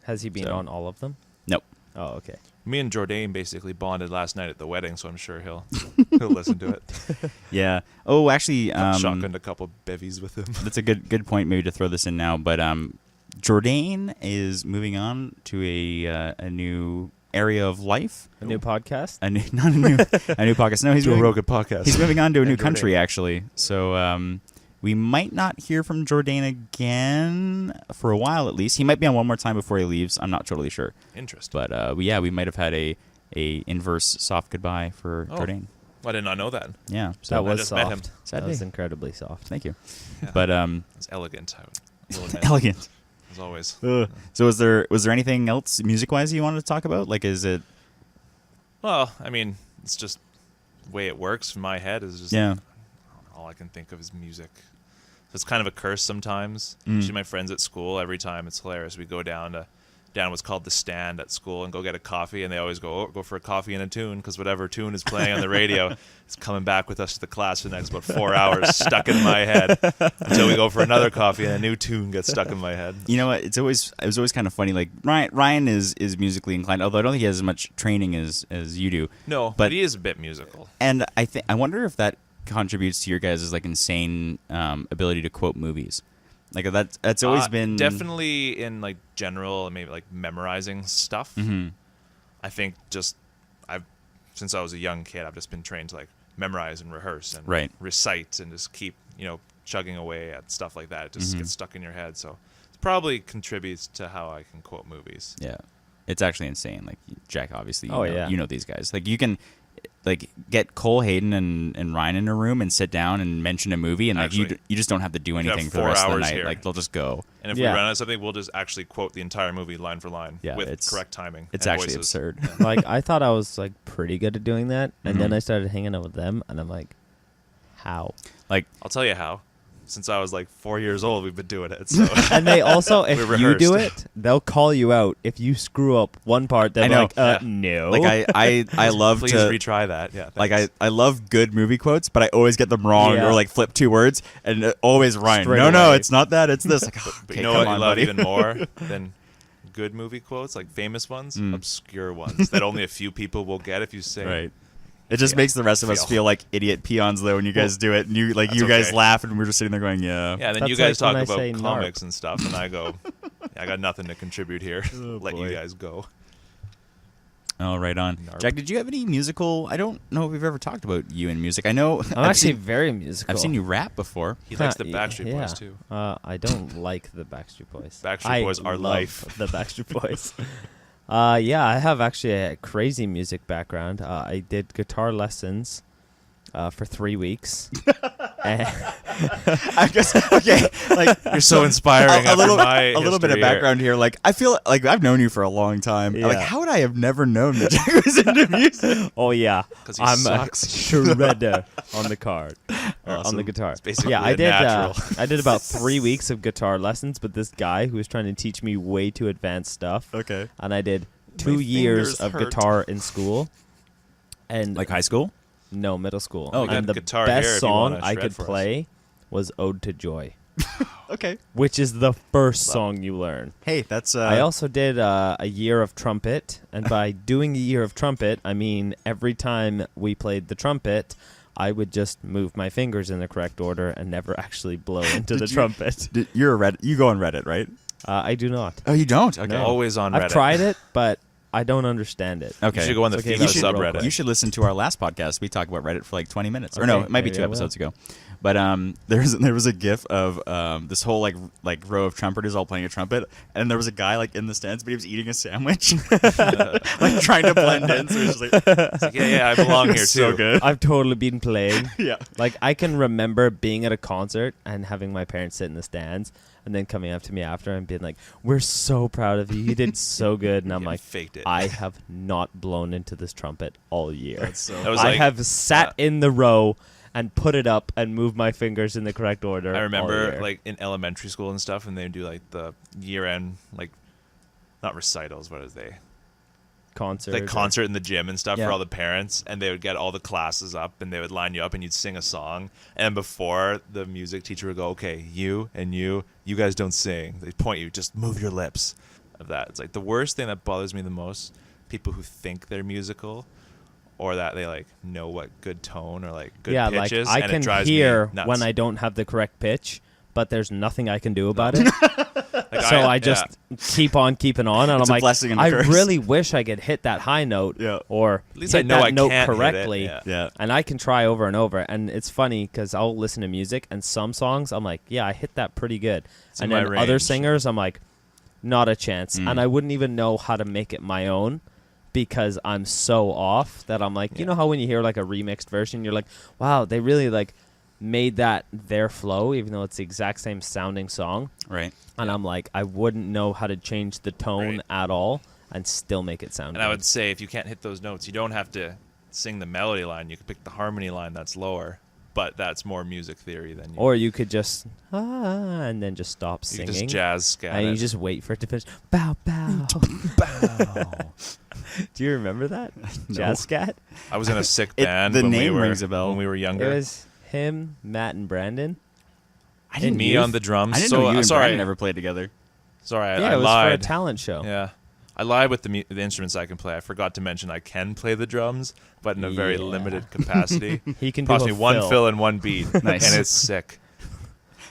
Has he been on all of them? Nope. Oh, okay. Me and Jourdain basically bonded last night at the wedding, so I'm sure he'll listen to it. Yeah. Oh, actually, Shotgunned a couple bevies with him. that's a good point maybe to throw this in now, but Jourdain is moving on to a new area of life. A new podcast? A new podcast. No, he's Do a moving, real good podcast. he's moving on to a new Jourdain. country, actually. So we might not hear from Jourdain again for a while, at least. He might be on one more time before he leaves. I'm not totally sure. Interesting. But we might have had a inverse soft goodbye for Jourdain. I did not know that. Yeah. So That was just met him. soft. Sad That was day. incredibly soft. Thank you. Yeah. But It's elegant. I will admit, elegant. as always. So was there anything else music wise you wanted to talk about? Like, is it? Well, I mean, it's just the way it works in my head is just all I can think of is music. It's kind of a curse sometimes. Actually, my friends at school, every time it's hilarious. We go down what's called the stand at school and go get a coffee, and they always go for a coffee and a tune, because whatever tune is playing on the radio is coming back with us to the class for the next about 4 hours, stuck in my head, until we go for another coffee and a new tune gets stuck in my head. You know what? It was always kind of funny. Like Ryan is musically inclined, although I don't think he has as much training as you do. No, but he is a bit musical. And I wonder if that contributes to your guys' like insane ability to quote movies. Like that's always been definitely in like general, maybe like memorizing stuff. Mm-hmm. I think since I was a young kid, I've just been trained to like memorize and rehearse and recite and just keep chugging away at stuff like that. It just gets stuck in your head. So it probably contributes to how I can quote movies. Yeah, it's actually insane. Like Jack, obviously, you know these guys. Like you can. like get Cole, Hayden, and Ryan in a room and sit down and mention a movie, and like Actually, you just don't have to do could have anything for the rest of the 4 hours night. here. Like they'll just go. And if we run out of something, we'll just actually quote the entire movie line for line with correct timing. It's and actually voices. absurd. Like I thought I was like pretty good at doing that, and then I started hanging out with them, and I'm like, how? Like I'll tell you how. Since I was like 4 years old, we've been doing it. So And they also, if We you do rehearsed. it, they'll call you out if you screw up one part. They're I know. like, Yeah. no. like I love please to retry that. Yeah. like thanks. I love good movie quotes, but I always get them wrong Yeah. or like flip 2 words, and always Ryan. Straight No, away. it's not that. It's this. Like, But okay, you know come what on, I love buddy. even more than good movie quotes, like famous ones, obscure ones that only a few people will get if you say. Right. It just Yeah. makes the rest of us Feel. feel like idiot peons though when you guys do it, and you That's you guys okay. laugh, and we're just sitting there going, yeah. Yeah, then That's you guys like talk when I about say comics and stuff, and I go, I got nothing to contribute here. Let boy. you guys go. Oh, right on. Narp. Jack, did you have any musical? I don't know if we've ever talked about you in music. I know I'm actually very musical. I've seen you rap before. He likes the Huh, Backstreet yeah. Boys too. I don't like the Backstreet Boys. Backstreet Boys I are love life. The Backstreet Boys. Yeah, I have actually a crazy music background. I did guitar lessons for 3 weeks. And I guess okay. Like You're so inspiring. a after little my a little bit of history here. background here. Like I feel like I've known you for a long time. Yeah. Like how would I have never known that Jack was into music? oh yeah, 'Cause he I'm sucks. a shredder on the card, or on Awesome. the guitar. basically Yeah, a I did. natural. I did about 3 weeks of guitar lessons, but this guy who was trying to teach me way too advanced stuff, Okay. and I did My 2 years fingers of hurt. guitar in school, and Like high school? no middle school. Oh, We got and the guitar here best if you wanna song I shred could for us. play was "Ode to Joy," Okay. which is the first song you learn. Hey, that's I also did a year of trumpet, and by doing a year of trumpet, I mean every time we played the trumpet, I would just move my fingers in the correct order and never actually blow into the trumpet. you're a Reddit. You go on Reddit, right? I do not. Oh, you don't? Okay. No. Always on Reddit. I've tried it, but I don't understand it. Okay. You should go on the It's okay, FIFA you should- subreddit. You should listen to our last podcast. We talked about Reddit for like 20 minutes. Or Okay, no, it might be maybe 2 I will. episodes ago. But there was a gif of this whole like row of trumpeters all playing a trumpet, and there was a guy like in the stands, but he was eating a sandwich, like trying to blend in. So he was just like, It's like, yeah, I belong here too. so good. I've totally been playing. Yeah. Like, I can remember being at a concert and having my parents sit in the stands and then coming up to me after and being like, "We're so proud of you. You did so good." And I'm Yeah, like, faked it. I have not blown into this trumpet all year. That's so That was I like- have sat in the row and put it up and moved my fingers in the correct order. I all remember year. like in elementary school and stuff, and they would do like the year-end, like not recitals, what is they? concert. Like concert in the gym and stuff Yeah. for all the parents, and they would get all the classes up, and they would line you up, and you'd sing a song. And before the music teacher would go, "Okay, you and you guys don't sing." They point you, just move your lips. Of that, it's like the worst thing that bothers me the most. People who think they're musical, or that they like know what good tone or like good yeah, pitch like is, I and can it drives hear me nuts. when I don't have the correct pitch, but there's nothing I can do about it. Like, So I yeah. just keep on keeping on, and It's I'm a like, blessing and a I curse. really wish I could hit that high note, Yeah. or At least hit I know that I note can't hit it, correctly. yeah. Yeah. And I can try over and over, and it's funny because I'll listen to music, and some songs I'm like, yeah, I hit that pretty good, It's and in then my other range. singers I'm like, not a chance, and I wouldn't even know how to make it my own. Because I'm so off that I'm like, you know how when you hear like a remixed version, you're like, wow, they really like made that their flow, even though it's the exact same sounding song. Right. And I'm like, I wouldn't know how to change the tone Right. at all and still make it sound And good. I would say if you can't hit those notes, you don't have to sing the melody line. You can pick the harmony line that's lower, but that's more music theory than you. or you could just and then just stop you can singing, just jazz scat and it. you just wait for it to finish. Bow bow. Do you remember that jazz scat? I was in a sick It- band. the when name we were, rings a bell. When we were It younger. was him, Matt, and Brandon. I didn't Me know on the drums. I didn't so know you and sorry, Brandon ever played together. sorry, Yeah, I it was for a lied. talent show. Yeah, I lied with the instruments I can play. I forgot to mention I can play the drums, but in a very Yeah. limited capacity. He can do Cost a me one fill. fill and one beat, Nice. and it's sick.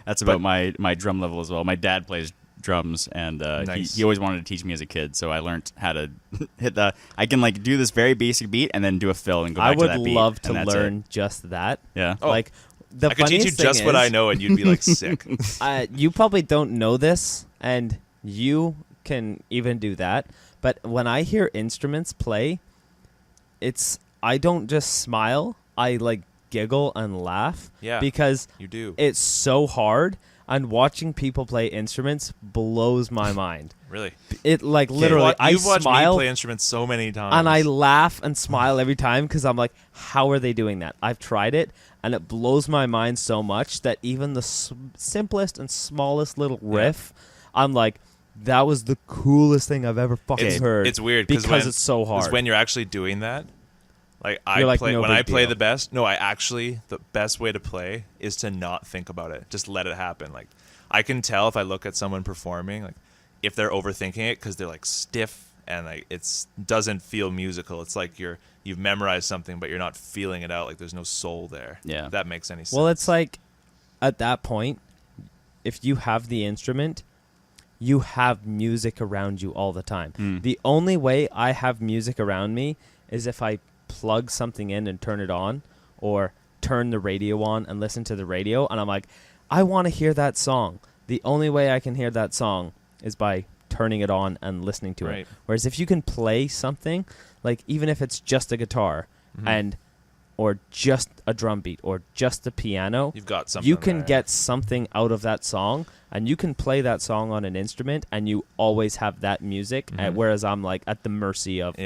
That's about my drum level as well. My dad plays drums, and Nice. he always wanted to teach me as a kid, so I learned how to hit the. I can like do this very basic beat and then do a fill and go back I to would that beat. love to and that's learn it. just that. Yeah. Oh, Like the I could teach you funniest thing just what I is, know, and you'd be like sick. You probably don't know this, and you can even do that. But when I hear instruments play, I don't just smile. I like giggle and laugh. Yeah, because you do. It's so hard, and watching people play instruments blows my mind. Really? It like literally, You've watched smile me play instruments so many times, and I laugh and smile every time because I'm like, how are they doing that? I've tried it, and it blows my mind so much that even the simplest and smallest little riff, I'm like, that was the coolest thing I've ever fucking heard. It's weird because when, it's so hard. when you're actually doing that. Like no when I big play deal. the best. No, the best way to play is to not think about it. Just let it happen. Like I can tell if I look at someone performing, like if they're overthinking it because they're like stiff and like doesn't feel musical. It's like you've memorized something but you're not feeling it out. Like there's no soul there. Yeah. If that makes any sense. Well, it's like at that point, if you have the instrument, you have music around you all the time. The only way I have music around me is if I plug something in and turn it on, or turn the radio on and listen to the radio, and I'm like, I want to hear that song. The only way I can hear that song is by turning it on and listening to it. Whereas if you can play something, like even if it's just a guitar and or just a drum beat or just the piano, you've got something. You can there. get something out of that song, and you can play that song on an instrument, and you always have that music. Whereas I'm like at the mercy of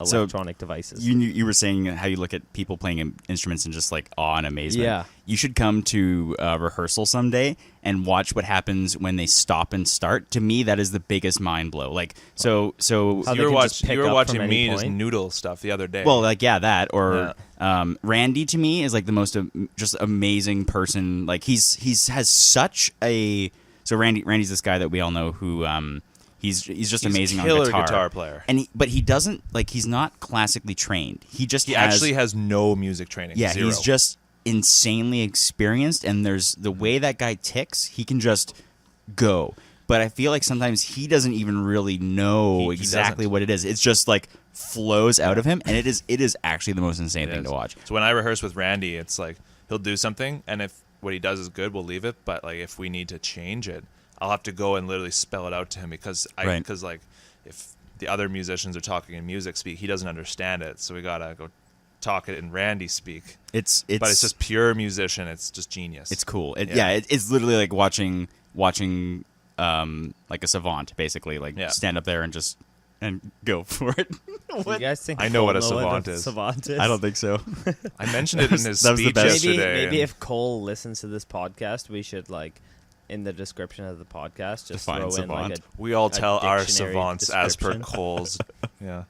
electronic devices. You were saying how you look at people playing instruments and just like awe and amazement. Yeah. You should come to rehearsal someday and watch what happens when they stop and start. To me, that is the biggest mind blow. Like so How you they were can just pick up from watching any me just point. noodle stuff the other day. well, like that or Randy to me is like the most just amazing person. Like he's has such a Randy's this guy that we all know who he's just amazing a on killer guitar player. and but he doesn't like he's not classically trained. He actually has no music training. Yeah, Zero. he's just insanely experienced, and there's the way that guy ticks, he can just go. But I feel like sometimes he doesn't even really know exactly what it is. It's just like flows out of him, and it is actually the most insane thing to watch. So when I rehearse with Randy, it's like he'll do something, and if what he does is good, we'll leave it. But like if we need to change it, I'll have to go and literally spell it out to him because like if the other musicians are talking in music speak, he doesn't understand it. So we gotta go talk it in Randy speak. But it's just pure musician. It's just genius. It's cool. It's literally like watching like a savant, basically. Like stand up there and go for it. Do you guys think I know Cole what a savant savant is? I don't think so. I mentioned it in his that was the speech best. yesterday. Maybe if Cole listens to this podcast, we should like in the description of the podcast just Define throw savant. in like we all tell our dictionary savants as per description. Cole's. Yeah.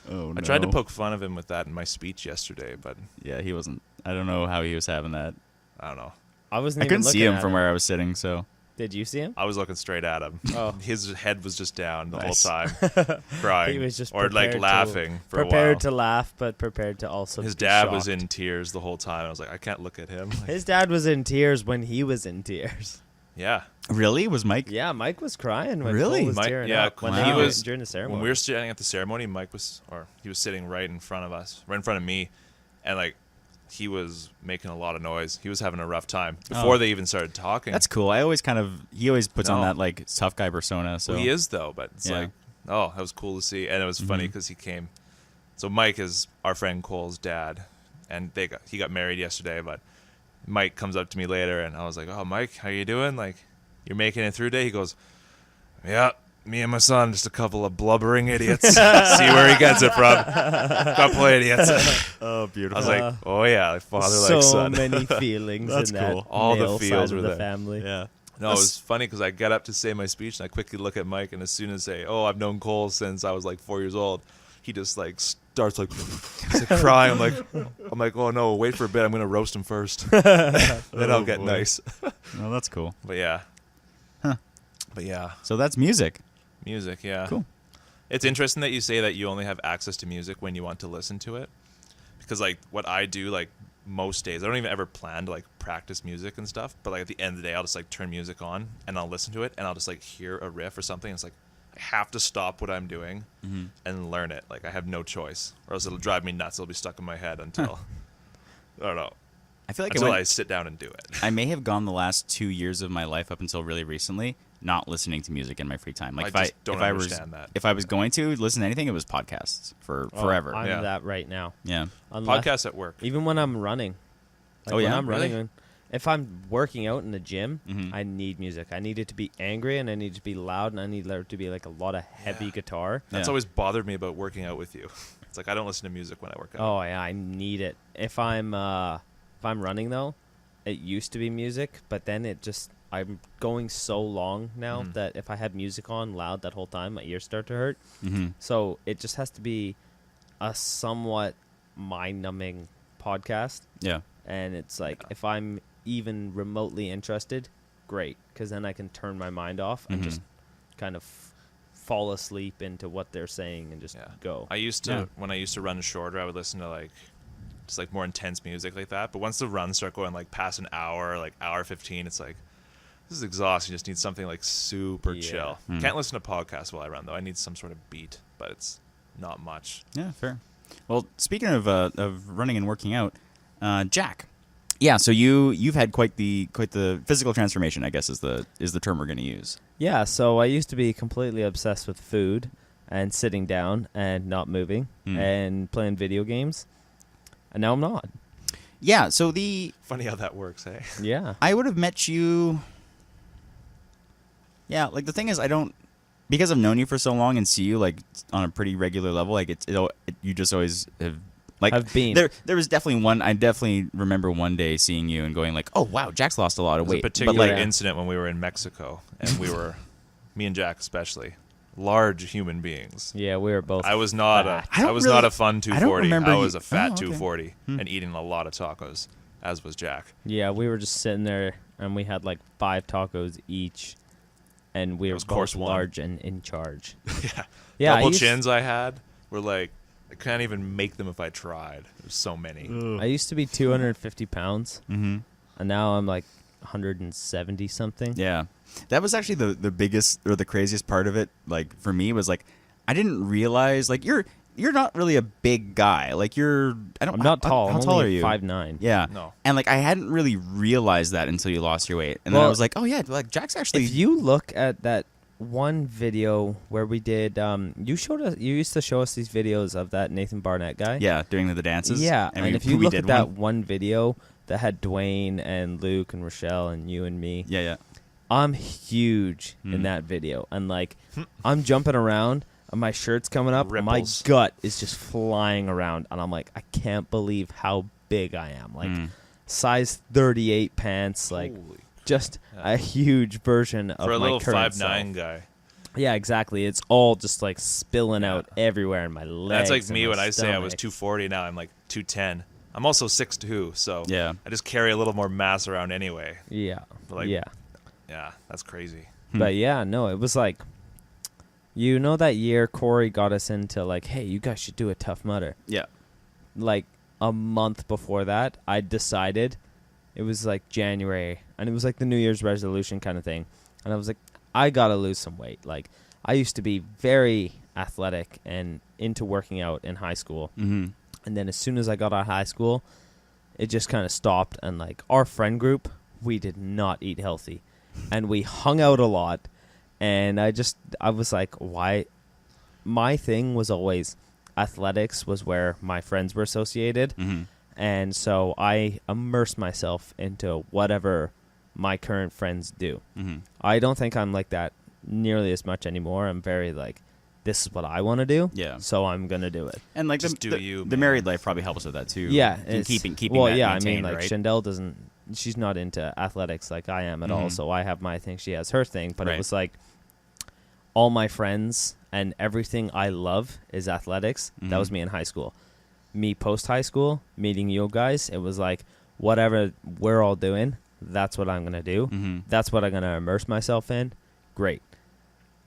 Oh no. I tried to poke fun of him with that in my speech yesterday, but Yeah, he wasn't. I don't know how he was having that. I don't know. I wasn't. I even couldn't see looking him at from where I was sitting, so Did you see him? I was looking straight at him. Oh. His head was just down the Nice. whole time, crying He was just or like prepared laughing for a while. Prepared to laugh, but prepared to also. His be dad was shocked. in tears the whole time. I was like, I can't look at him. Like, His dad was in tears when he was in tears. yeah. really was Mike. Yeah, Mike was crying when Really? Cole was Mike- tearing yeah, up when when he he was was- during the ceremony. When we were standing at the ceremony, he was sitting right in front of us, right in front of me, and like he was making a lot of noise. He was having a rough time before they even started talking. That's cool. He always puts on No. that like tough guy persona. So Well, he is though, but it's Yeah. like, oh, that was cool to see, and it was funny because he came. So Mike is our friend Cole's dad, and he got married yesterday. But Mike comes up to me later, and I was like, "Oh, Mike, how you doing? Like, you're making it through today?" He goes, "Yeah, me and my son, just a couple of blubbering idiots. See where he gets it from. Couple of idiots." Oh, I beautiful. was like, "Oh yeah, like father so like son." many feelings That's in that cool. All the male feels side were of the there. family. yeah. No, it was funny because I got up to say my speech, and I quickly look at Mike, and as soon as I say, "Oh, I've known Cole since I was like 4 years old," he just like starts like, he's like crying. I'm like, "Oh no, wait for a bit. I'm gonna roast him first, then I'll get boy. nice." Well, that's cool. But yeah, Huh. but yeah, So that's music. music. Yeah, Cool. It's interesting that you say that you only have access to music when you want to listen to it, because like what I do, like most days, I don't even ever plan to like practice music and stuff. But like at the end of the day, I'll just like turn music on and I'll listen to it, and I'll just like hear a riff or something. It's like I have to stop what I'm doing and learn it. Like I have no choice, or else it'll drive me nuts. It'll be stuck in my head until I don't know, I feel like until I sit down and do it. I may have gone the last 2 years of my life up until really recently not listening to music in my free time. Like I just don't understand that. If I was going to listen to anything, it was podcasts for forever. I'm Yeah. that right now. Yeah. Podcasts at work. Even when I'm running. Like Oh, when yeah? I'm Really? running. If I'm working out in the gym, Mhm. I need music. I need it to be angry, and I need it to be loud, and I need there to be like a lot of heavy guitar. That's Yeah. always bothered me about working out with you. It's like I don't listen to music when I work out. Oh yeah, I need it. If I'm running though, it used to be music, but then I'm going so long now that if I had music on loud that whole time, my ears start to hurt. Mm-hmm. So it just has to be a somewhat mind-numbing podcast, Yeah. and it's like if I'm even remotely interested, great, because then I can turn my mind off and just kind of fall asleep into what they're saying and just go. I used to when I used to run shorter, I would listen to like just like more intense music like that. But once the runs start going like past an hour, like hour 15, it's like this is exhausting. You just need something like super chill. Can't listen to podcasts while I run though. I need some sort of beat, but it's not much. Yeah, fair. Well, speaking of running and working out, Jack. Yeah, so you've had quite the physical transformation, I guess is the term we're going to use. Yeah, so I used to be completely obsessed with food and sitting down and not moving and playing video games, and now I'm not. Yeah, so Funny how that works, hey? Yeah. I would have met you. Yeah, like the thing is, because I've known you for so long and see you like on a pretty regular level. Like you just always have. Like I've been. There was definitely one. I definitely remember one day seeing you and going like, "Oh wow, Jack's lost a lot of There was weight." a particular But like, incident when we were in Mexico, and we were, me and Jack especially, large human beings. Yeah, we were both. I was not fat. I don't I was really- not a fun I 240. don't remember I you- was a fat oh, okay. 240 and eating a lot of tacos, as was Jack. Yeah, we were just sitting there, and we had like 5 tacos each, and we were was course both one. large and in charge. Yeah. Yeah, I Double used- chins I had were like, I can't even make them if I tried. There's so many. I used to be 250 pounds, mm-hmm. and now I'm like 170 something. Yeah, that was actually the biggest or the craziest part of it. Like for me was like I didn't realize like you're not really a big guy. Like I'm not tall. How I'm tall only are you? 5'9". Yeah. No. And like I hadn't really realized that until you lost your weight, and then I Well, was like, oh yeah, like Jack's actually. If you look at that one video where we did, you used to show us these videos of that Nathan Barnett guy. Yeah, doing the dances. Yeah, and we- if you we look did at that one video that had Dwayne and Luke and Rochelle and you and me, Yeah. I'm huge in that video, and like I'm jumping around, and my shirt's coming up, and my Ripples. gut is just flying around, and I'm like, I can't believe how big I am. Like size 38 pants, like Holy. just a huge version of For a my little current 5'9" self. guy. Yeah, exactly. It's all just like spilling out everywhere in my legs. That's like and me my when I say I was stomach. 240, now I'm like 210. I'm also 6'2", so Yeah. I just carry a little more mass around anyway. Yeah, Like- yeah. Yeah, that's crazy. But yeah, no, it was like, you know, that year Corey got us into like, hey, you guys should do a Tough Mudder. Yeah. Like a month before that, I decided, it was like January, and it was like the New Year's resolution kind of thing, and I was like, I gotta lose some weight. Like I used to be very athletic and into working out in high school, Mm-hmm. and then as soon as I got out of high school, it just kind of stopped. And like our friend group, we did not eat healthy, and we hung out a lot. And I was like, why? My thing was always athletics was where my friends were associated. Mm-hmm. And so I immersed myself into whatever my current friends do. Mm-hmm. I don't think I'm like that nearly as much anymore. I'm very like, this is what I want to do. Yeah. So I'm going to do it. And like Just do the you, the man. married life probably helps with that too. Yeah. And it's- keeping well, that yeah, I mean, maintained, like right? Shandell she's not into athletics like I am at all. Mhm. So I have my thing. She has her thing. But Right. it was like all my friends and everything I love is athletics. That Mhm. was me in high school. Me post high school, meeting you guys, it was like whatever we're all doing, that's what I'm going to do. Mm-hmm. That's what I'm going to immerse myself in. Great.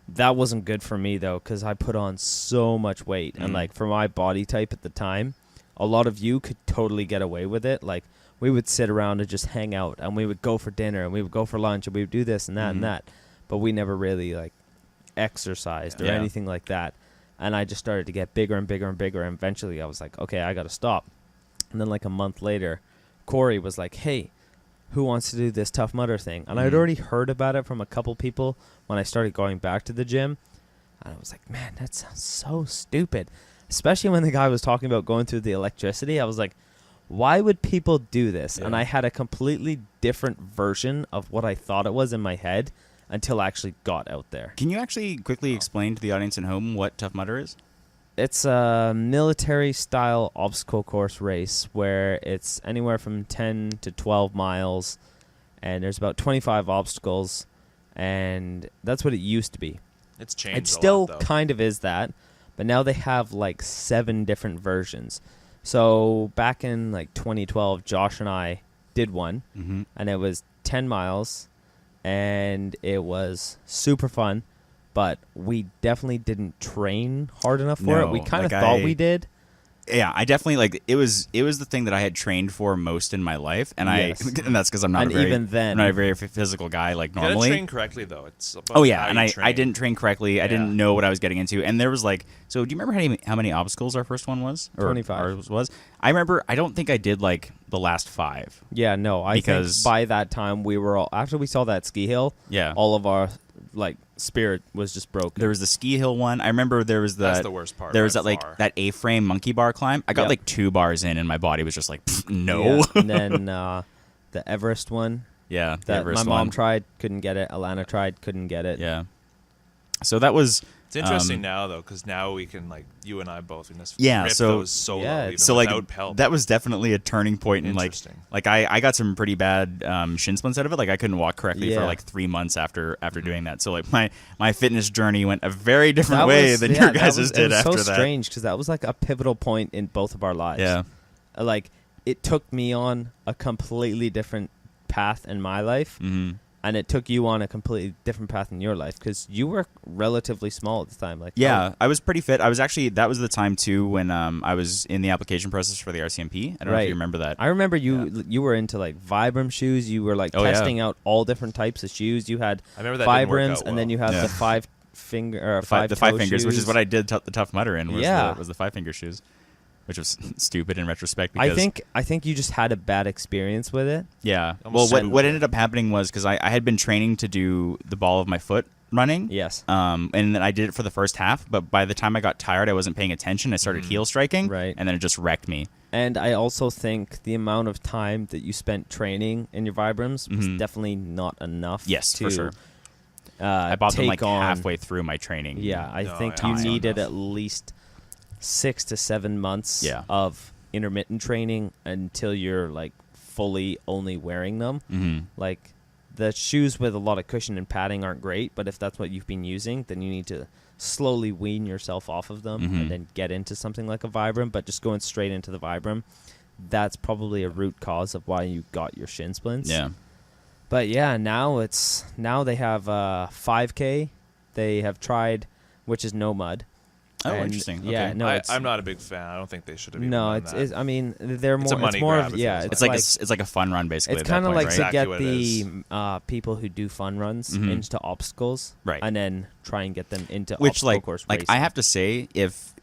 That wasn't good for me, though, because I put on so much weight. And, Mhm. like, for my body type at the time, a lot of you could totally get away with it. Like, we would sit around and just hang out, and we would go for dinner, and we would go for lunch, and we would do this and that Mhm. and that. But we never really, like, exercised or Yeah. anything like that. And I just started to get bigger and bigger and bigger. And eventually I was like, okay, I got to stop. And then, like, a month later, Corey was like, hey, who wants to do this Tough Mudder thing? And I'd already heard about it from a couple people when I started going back to the gym. And I was like, man, that sounds so stupid. Especially when the guy was talking about going through the electricity. I was like, why would people do this? Yeah. And I had a completely different version of what I thought it was in my head until I actually got out there. Can you actually quickly explain to the audience at home what Tough Mudder is? It's a military-style obstacle course race where it's anywhere from 10 to 12 miles, and there's about 25 obstacles, and that's what it used to be. It's changed. It still a lot, though. kind of is that, but now they have like 7 different versions. So back in like 2012, Josh and I did one, and it was 10 miles, and it was super fun. But we definitely didn't train hard enough for it. We kind of thought we did. Yeah, I definitely it was the thing that I had trained for most in my life, and Yes. and that's because I'm not And a very, even then- I'm not a very physical guy like You gotta normally. train correctly, though. It's about Oh yeah, how and you I train. didn't train correctly. I Yeah. didn't know what I was getting into, and there was like, so do you remember how many obstacles our first one was? Or 25. ours was. I remember. I don't think I did like the last 5. Yeah, no. I Because- think by that time we were all, after we saw that ski hill, Yeah. all of our like spirit was just broken. There was the ski hill one. I remember there was That's the worst part There was by that like far. that A-frame monkey bar climb. I got Yeah. like 2 bars in, and my body was just like, no. Yeah. And then the Everest one Yeah, the that Everest my mom one. tried, couldn't get it. Alana tried, couldn't get it. Yeah. So that was. It's interesting now, though, because now we can, like, you and I both can just Yeah, rip so- those solo, Yeah, even So like without help. that was definitely a turning point in like Interesting. I got some pretty bad shin splints out of it. Like I couldn't walk correctly for Yeah. like 3 months after doing that. So like my fitness journey went a very different That way was- than yeah, your that guys' was, did it was after so that. strange because that was like a pivotal point in both of our lives. Yeah. Like it took me on a completely different path in my life, and it took you on a completely different path in your life because you were relatively small at the time. Like Yeah, I was pretty fit. I was actually that was the time too when I was in the application process for the RCMP. I don't know if you remember that. I remember you were into like Vibram shoes. You were like Oh, yeah. testing out all different types of shoes. You had I remember that didn't work Vibrams, out and then well. you had Yeah. the five finger or the five five toe fingers, which is shoes. what I did the Tough Mudder in. Was Yeah. was the 5 finger shoes, which was stupid in retrospect. Because, I think you just had a bad experience with it. Yeah. Well, Almost what stupid. ended up happening was because I had been training to do the ball of my foot running. Yes. And then I did it for the first half, but by the time I got tired, I wasn't paying attention. I started heel striking, Right. and then it just wrecked me. And I also think the amount of time that you spent training in your Vibrams was definitely not enough. Yes, to, for sure. I bought them take like on, halfway through my training. Yeah, I No, think yeah, you it's not needed enough. at least 6 to 7 months Yeah. of intermittent training until you're like fully only wearing them. Mm-hmm. Like the shoes with a lot of cushion and padding aren't great, but if that's what you've been using, then you need to slowly wean yourself off of them Mhm. and then get into something like a Vibram. But just going straight into the Vibram, that's probably a root cause of why you got your shin splints. Yeah. But yeah, now they have 5K. They have tried, which is no mud. Oh, And, interesting. Yeah, Okay. no, it's I'm not a big fan. I don't think they should have even no, done it's that. I mean, they're more. It's a money more grab, of it yeah. feels It's It's like it's like a fun run basically. it's at that kind of point, like right? Exactly to what get it the is. people who do fun runs Mhm. into obstacles, Right. and then try and get them into Which obstacle like course like racing. I have to say if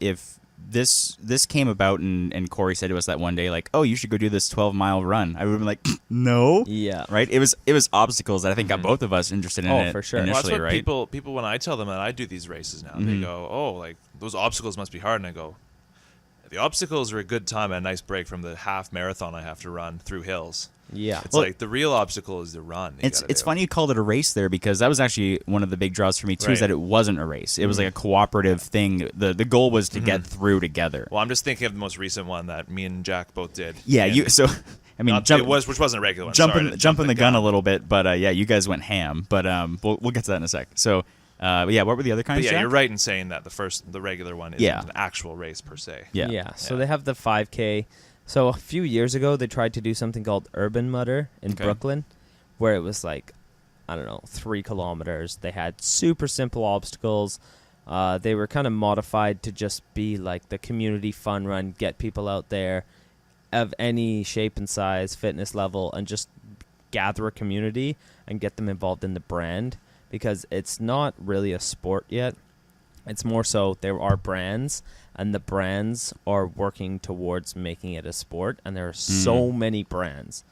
this came about and Corey said to us that one day like, oh, you should go do this 12-mile run, I would have been like, no. Yeah. Right. It was obstacles that I think got both of us interested in Oh, it for sure. Well, Well, that's initially, what right? people when I tell them that I do these races now, Mhm. they go, "Oh, like those obstacles must be hard." And I go, "The obstacles are a good time and a nice break from the half marathon I have to run through hills." Yeah. It's Well, like the real obstacle is the run. you It's gotta do. funny you called it a race there because that was actually one of the big draws for me too. Is Right. that it wasn't a race; it was like a cooperative thing. The goal was to get through together. Well, I'm just thinking of the most recent one that me and Jack both did. Yeah, And you. So I mean, not- jump, it was which wasn't a regular one. jumping Sorry to jumping jump the gun a little bit, but yeah, you guys went ham. But we'll get to that in a sec. So yeah, what were the other But kinds? yeah, Jack? you're right in saying that the regular one isn't Yeah. an actual race per se. Yeah. So Yeah. they have the 5K. So a few years ago, they tried to do something called Urban Mudder in Okay. Brooklyn, where it was like, I don't know, 3 kilometers. They had super simple obstacles. They were kind of modified to just be like the community fun run, get people out there of any shape and size, fitness level, and just gather a community and get them involved in the brand, because it's not really a sport yet. It's more so there are brands, and the brands are working towards making it a sport, and there are so many brands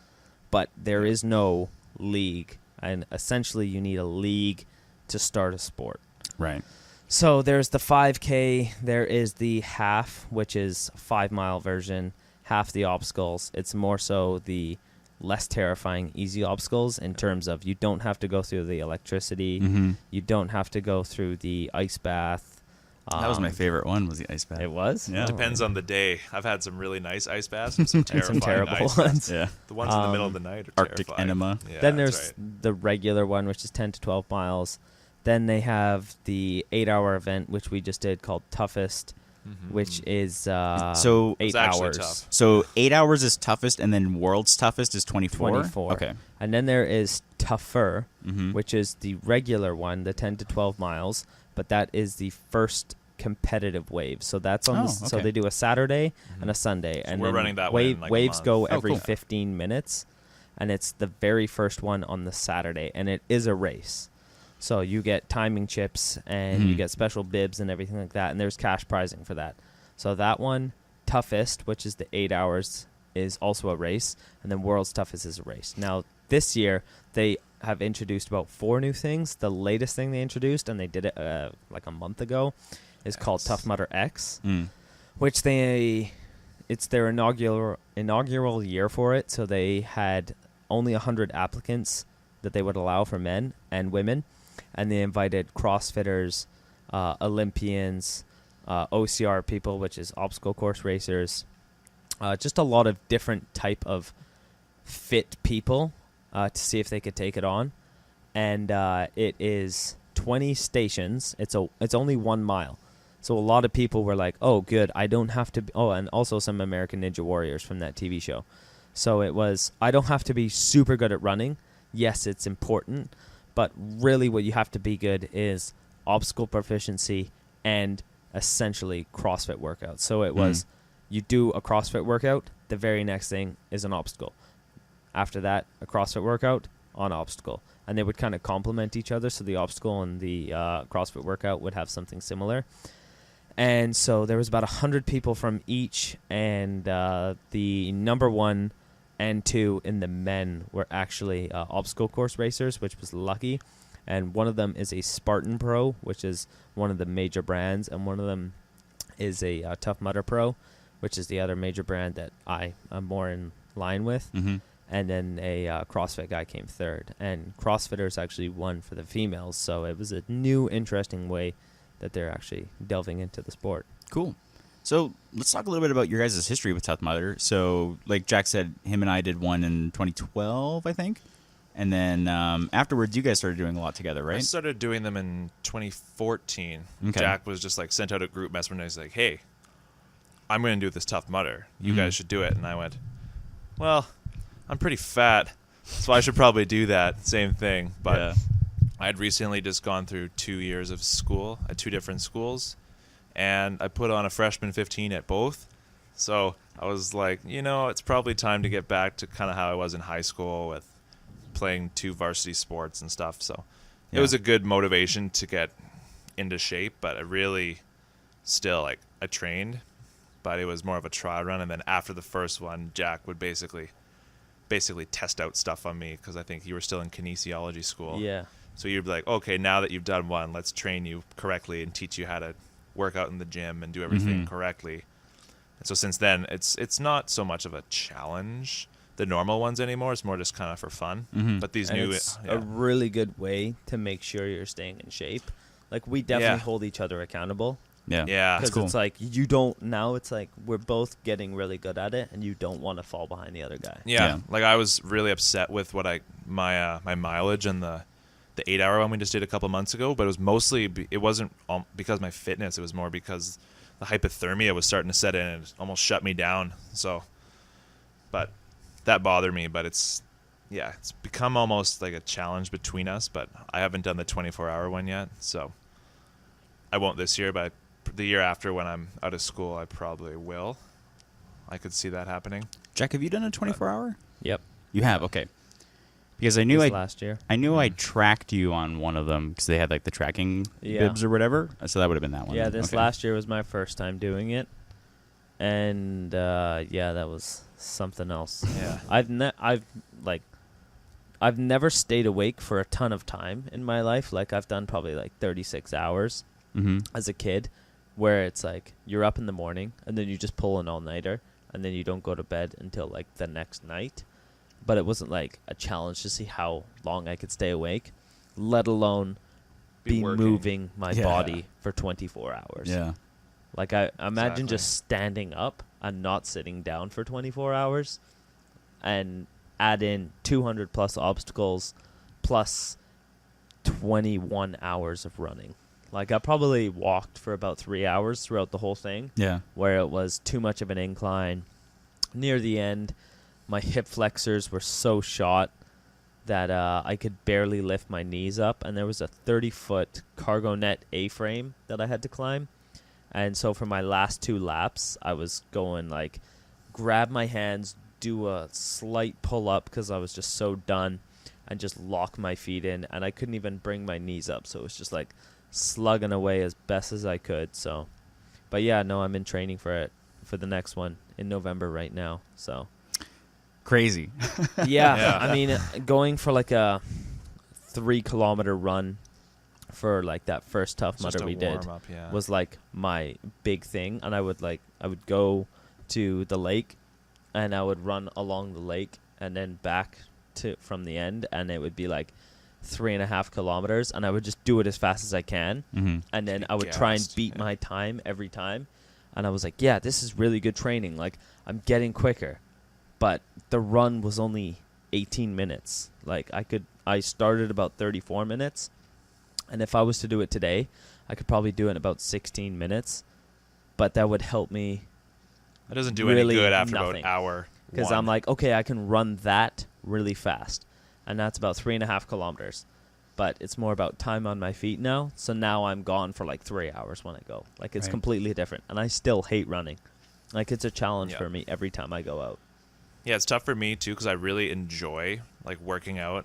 but there is no league, and essentially you need a league to start a sport. Right. So there's the 5K, there is the half, which is a 5-mile version, half the obstacles. It's more so the less terrifying, easy obstacles in terms of you don't have to go through the electricity, you don't have to go through the ice bath. That was my favorite one, was the ice bath. It was? Yeah. Depends on the day. I've had some really nice ice baths and some terrifying terrible ice ones. baths. Yeah. The ones in the middle of the night are Arctic terrifying. enema. Yeah, Then that's there's right. the regular one, which is 10 to 12 miles. Then they have the 8-hour event, which we just did, called Toughest, which is So 8 It's actually hours. tough. So 8 hours is toughest, and then world's toughest is 24? 24. Okay. And then there is Tougher, Mhm. which is the regular one, the 10 to 12 miles, but that is the first competitive wave. So that's on so okay. they do a Saturday and a Sunday. And we're then running that one in like a waves month. go Oh, every cool. 15 minutes, and it's the very first one on the Saturday, and it is a race. So you get timing chips, and you get special bibs and everything like that, and there's cash prizing for that. So that one, Toughest, which is the 8 hours, is also a race, and then World's Toughest is a race. Now, this year, they have introduced about 4 new things. The latest thing they introduced, and they did it like a month ago, is called Tough Mudder X, which it's their inaugural year for it, so they had only 100 applicants that they would allow for men and women, and they invited CrossFitters, Olympians, OCR people, which is obstacle course racers, just a lot of different type of fit people to see if they could take it on. And it is 20 stations. It's only 1 mile. So a lot of people were like, oh, good, I don't have to... and also some American Ninja Warriors from that TV show. So it was, I don't have to be super good at running. Yes, it's important, but really what you have to be good is obstacle proficiency and essentially CrossFit workout. So it was, you do a CrossFit workout, the very next thing is an obstacle. After that, a CrossFit workout on obstacle. And they would kind of complement each other, so the obstacle and the CrossFit workout would have something similar. And so there was about 100 people from each, and the number 1 and 2 in the men were actually obstacle course racers, which was lucky. And one of them is a Spartan Pro, which is one of the major brands, and one of them is a Tough Mudder Pro, which is the other major brand that I'm more in line with. And then a CrossFit guy came third. And CrossFitters actually won for the females, so it was a new, interesting way that they're actually delving into the sport. Cool. So let's talk a little bit about your guys' history with Tough Mudder. So like Jack said, him and I did one in 2012, I think. And then afterwards, you guys started doing a lot together, right? I started doing them in 2014. Okay. Jack was just like sent out a group message and he's like, hey, I'm going to do this Tough Mudder. You guys should do it. And I went, well, I'm pretty fat, so I should probably do that. Same thing. But Yeah. I had recently just gone through 2 years of school at 2 different schools, and I put on a freshman 15 at both. So I was like, it's probably time to get back to kind of how I was in high school with playing 2 varsity sports and stuff. So it was a good motivation to get into shape, but I really still, I trained, but it was more of a trial run. And then after the first one, Jack would basically test out stuff on me because I think you were still in kinesiology school. Yeah. So you'd be like, okay, now that you've done one, let's train you correctly and teach you how to work out in the gym and do everything correctly. And so since then, it's not so much of a challenge, the normal ones anymore. It's more just kind of for fun. But these And new... it's a really good way to make sure you're staying in shape. Like, we definitely hold each other accountable. Yeah. Yeah. Because cool. it's like, you don't... Now it's like, we're both getting really good at it, and you don't want to fall behind the other guy. Yeah. Like, I was really upset with what my mileage and the 8-hour one we just did a couple months ago, but it was mostly... It wasn't because of my fitness. It was more because the hypothermia was starting to set in and it almost shut me down. So... But that bothered me, but it's become almost like a challenge between us, but I haven't done the 24-hour one yet, so I won't this year, but the year after when I'm out of school, I probably will. I could see that happening. Jack, have you done a 24-hour? Yep. You have, okay. Because I knew This last year. I knew I tracked you on one of them because they had like the tracking bibs or whatever. So that would have been that one. Yeah, then. this Okay. last year was my first time doing it. And, that was something else. Yeah. I've never stayed awake for a ton of time in my life. Like I've done probably like 36 hours as a kid, where it's like you're up in the morning and then you just pull an all-nighter and then you don't go to bed until like the next night. But it wasn't like a challenge to see how long I could stay awake, let alone be working. moving my body for 24 hours. Yeah. Like I imagine Exactly. just standing up and not sitting down for 24 hours and add in 200 plus obstacles plus 21 hours of running. Like I probably walked for about 3 hours throughout the whole thing. Yeah. Where it was too much of an incline. Near the end, my hip flexors were so shot that I could barely lift my knees up, and there was a 30-foot cargo net A-frame that I had to climb. And so for my last 2 laps, I was going like grab my hands, do a slight pull up because I was just so done, and just lock my feet in, and I couldn't even bring my knees up. So it was just like slugging away as best as I could. So, but yeah, no, I'm in training for it for the next one in November right now. So Crazy. yeah. I mean, going for like a 3-kilometer run for like that first Tough It's just Mudder a we did warm-up, yeah. was like my big thing. And I would go to the lake and I would run along the lake and then back to from the end, and it would be like 3.5 kilometers, and I would just do it as fast as I can. And then I would try and gassed, beat my time every time. And I was like, yeah, this is really good training. Like I'm getting quicker. But the run was only 18 minutes. Like I started about 34 minutes. And if I was to do it today, I could probably do it in about 16 minutes. But that would help me. That doesn't do really any good after nothing. about hour. Because one. I'm like, okay, I can run that really fast. And that's about 3.5 kilometers. But it's more about time on my feet now. So now I'm gone for like 3 hours when I go. Like it's Right. completely different. And I still hate running. Like it's a challenge Yeah. for me every time I go out. Yeah, it's tough for me too because I really enjoy like working out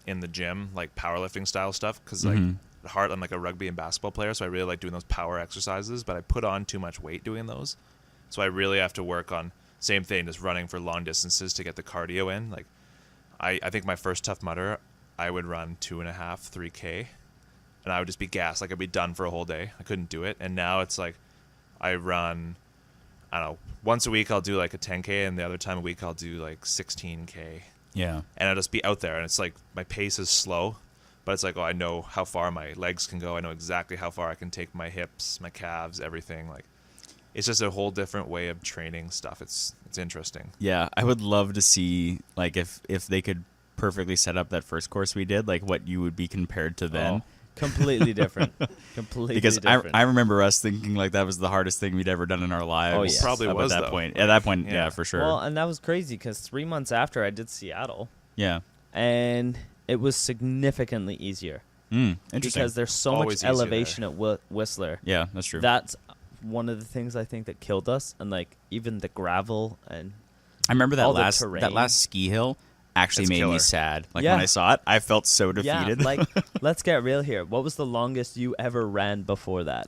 in the gym, like powerlifting style stuff. Because like at heart, I'm like a rugby and basketball player, so I really like doing those power exercises. But I put on too much weight doing those, so I really have to work on same thing, just running for long distances to get the cardio in. Like I think my first Tough Mudder, I would run 2.5, 3K, and I would just be gassed. Like I'd be done for a whole day. I couldn't do it, and now it's like I run. I don't know, once a week I'll do like a 10K, and the other time a week I'll do like 16K. Yeah. And I'll just be out there, and it's like my pace is slow, but it's like, oh, I know how far my legs can go. I know exactly how far I can take my hips, my calves, everything. Like it's just a whole different way of training stuff. It's interesting. Yeah, I would love to see like if they could perfectly set up that first course we did, like what you would be compared to then. Oh, completely different. Completely Because different. I remember us thinking like that was the hardest thing we'd ever done in our lives. Oh, yes. Probably up was, at that though. point. At that point, Yeah. yeah, for sure. Well, and that was crazy because 3 months after I did Seattle, yeah. and it was significantly easier Interesting. because there's so Always much easier elevation at Whistler. yeah, that's true. That's one of the things I think that killed us, and like even the gravel and I remember that all the last terrain. ski hill actually It's made me killer. sad. Like Yeah. when I saw it, I felt so yeah, defeated. like let's get real here. What was the longest you ever ran before that?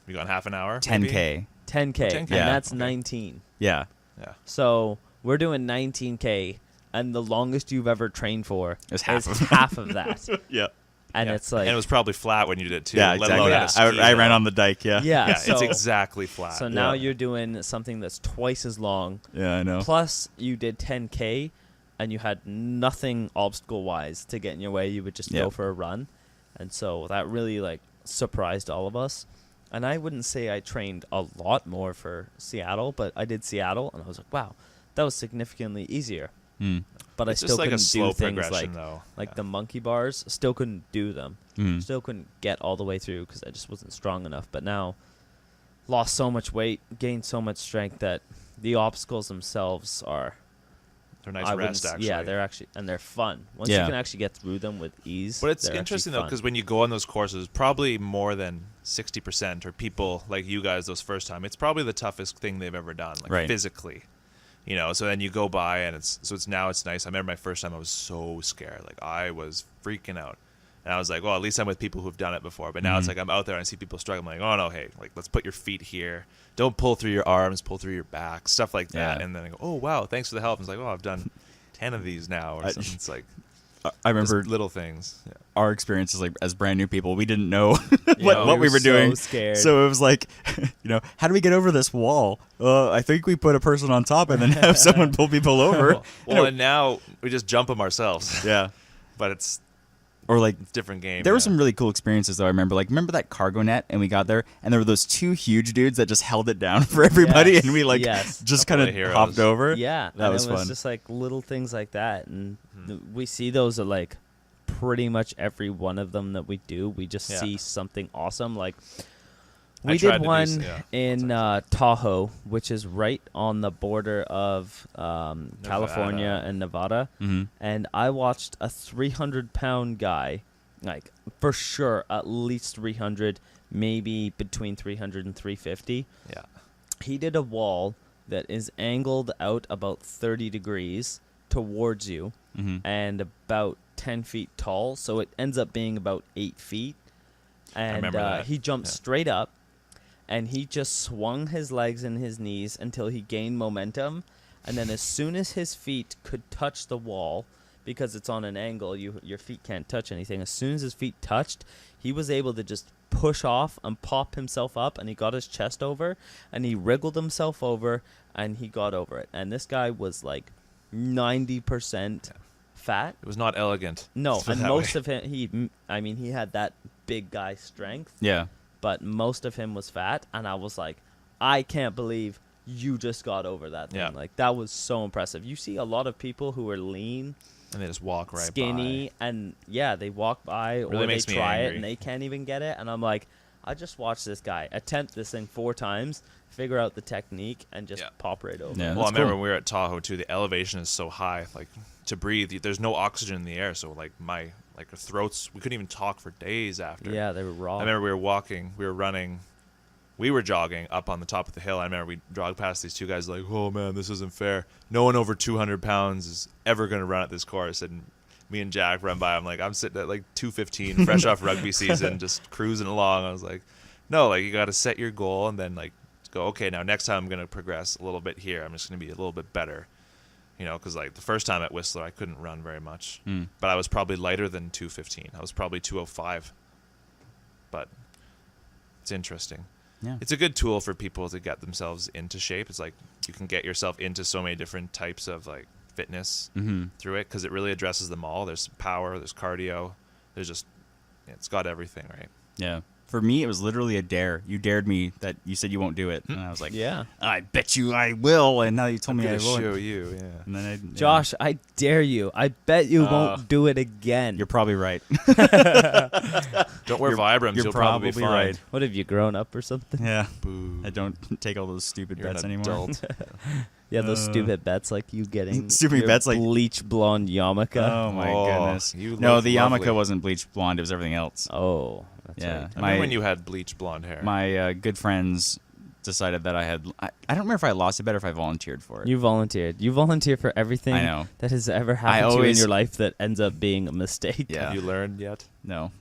We got half an hour. 10K. 10K, 10K. and Yeah. that's Okay. 19. Yeah. Yeah. So we're doing 19K, and the longest you've ever trained for Is half is of half of that. Yeah. And Yeah. it's like, and it was probably flat when you did it too. Yeah, let exactly. alone Yeah. at a ski I ran hill. on the dike, yeah. yeah, Yeah, so, it's exactly flat. so now Yeah. you're doing something that's twice as long. Yeah, I know. Plus, you did 10K, and you had nothing obstacle-wise to get in your way. You would just Yeah. go for a run. And so that really, like, surprised all of us. And I wouldn't say I trained a lot more for Seattle, but I did Seattle, and I was like, wow, that was significantly easier. Mm. But It's I just still like a couldn't slow do things progression, like though. like Yeah. the monkey bars. Still couldn't do them. Mm. Still couldn't get all the way through because I just wasn't strong enough. But now, lost so much weight, gained so much strength that the obstacles themselves are. They're nice I rest, wouldn't- actually. Yeah, they're actually, and they're fun. Once you Yeah. can actually get through them with ease. But it's they're actually interesting though fun. because when you go on those courses, probably more than 60% are people like you guys those first time. It's probably the toughest thing they've ever done, like Right. physically. You know, so then you go by and it's nice. I remember my first time I was so scared, like I was freaking out, And I was like, well, at least I'm with people who've done it before. But now it's like I'm out there and I see people struggling. I'm like, oh no, hey, like let's put your feet here. Don't pull through your arms, pull through your back, stuff like that. Yeah. And then I go, oh wow, thanks for the help. And it's like, oh, I've done 10 of these now, or something. It's like I remember just little things. Yeah. our experiences, like as brand new people, we didn't know Yeah, what we were doing. So scared. So it was like, how do we get over this wall? I think we put a person on top and then have someone pull people over. Well, and now we just jump them ourselves. Yeah. But it's Or like, a different game. there were yeah. some really cool experiences though. I remember that cargo net, and we got there, and there were those two huge dudes that just held it down for everybody, Yes, and we like yes. just Couple kind of of heroes. hopped over. Yeah, that and was it was fun. just like little things like that, and we see those at like pretty much every one of them that we do. We just see something awesome. Like I we tried did to do one yeah. in Tahoe, which is right on the border of California and Nevada, and I watched a 300-pound guy, like for sure at least 300, maybe between 300 and 350. Yeah. He did a wall that is angled out about 30 degrees towards you and about 10 feet tall. So it ends up being about 8 feet. And remember that. he jumped straight up, and he just swung his legs and his knees until he gained momentum. And then as soon as his feet could touch the wall, because it's on an angle, your feet can't touch anything. As soon as his feet touched, he was able to just push off and pop himself up, and he got his chest over, and he wriggled himself over, and he got over it. And this guy was like 90% fat. It was not elegant. No, Let's put it and that most way. of him, he had that big guy strength, Yeah. but most of him was fat, and I was like, I can't believe you just got over that thing. Yeah. Like, that was so impressive. You see a lot of people who are lean, And they just walk right skinny, by. and they walk by or Really they makes me try it angry. and they can't even get it, and I'm like, I just watched this guy attempt this thing 4 times, figure out the technique, and just Yeah. pop right over. Yeah. Well, I That's remember cool. when we were at Tahoe too. The elevation is so high, like to breathe, there's no oxygen in the air. So like our throats, we couldn't even talk for days after. Yeah, they were raw. I remember we were walking, we were running, we were jogging up on the top of the hill. I remember we jogged past these two guys like, oh man, this isn't fair. No one over 200 pounds is ever going to run at this course. And me and Jack run by. I'm sitting at like 215, fresh off rugby season, just cruising along. I was like, no, like you got to set your goal and then like go, okay, now next time I'm going to progress a little bit here. I'm just going to be a little bit better. Because like the first time at Whistler, I couldn't run very much, but I was probably lighter than 215. I was probably 205. But it's interesting. Yeah. It's a good tool for people to get themselves into shape. It's like you can get yourself into so many different types of like fitness through it because it really addresses them all. There's power, there's cardio, there's just it's got everything, right? Yeah. For me, it was literally a dare. You dared me that you said you won't do it, and I was like, Yeah. I bet you I will. And now you told I'm me I gonna won't. show you, yeah. And then Josh, I dare you. I bet you won't do it again. you're probably right. Don't wear Vibrams, You're you'll probably be fine. right. What, have you grown up or something? Yeah. Boo. I don't take all those stupid You're an bets anymore. adult. Yeah, those stupid bets like you getting Stupid your bets like- bleach blonde yarmulke. Oh my Oh, goodness! you No, look the lovely. yarmulke wasn't bleached blonde; it was everything else. Oh, that's Yeah. right. I remember when you had bleach blonde hair. My good friends decided that I had. I don't remember if I lost a bet or if I volunteered for it. You volunteered. You volunteer for everything I know. that has ever happened to you in always- your life that ends up being a mistake. Yeah. Have you learned yet? No.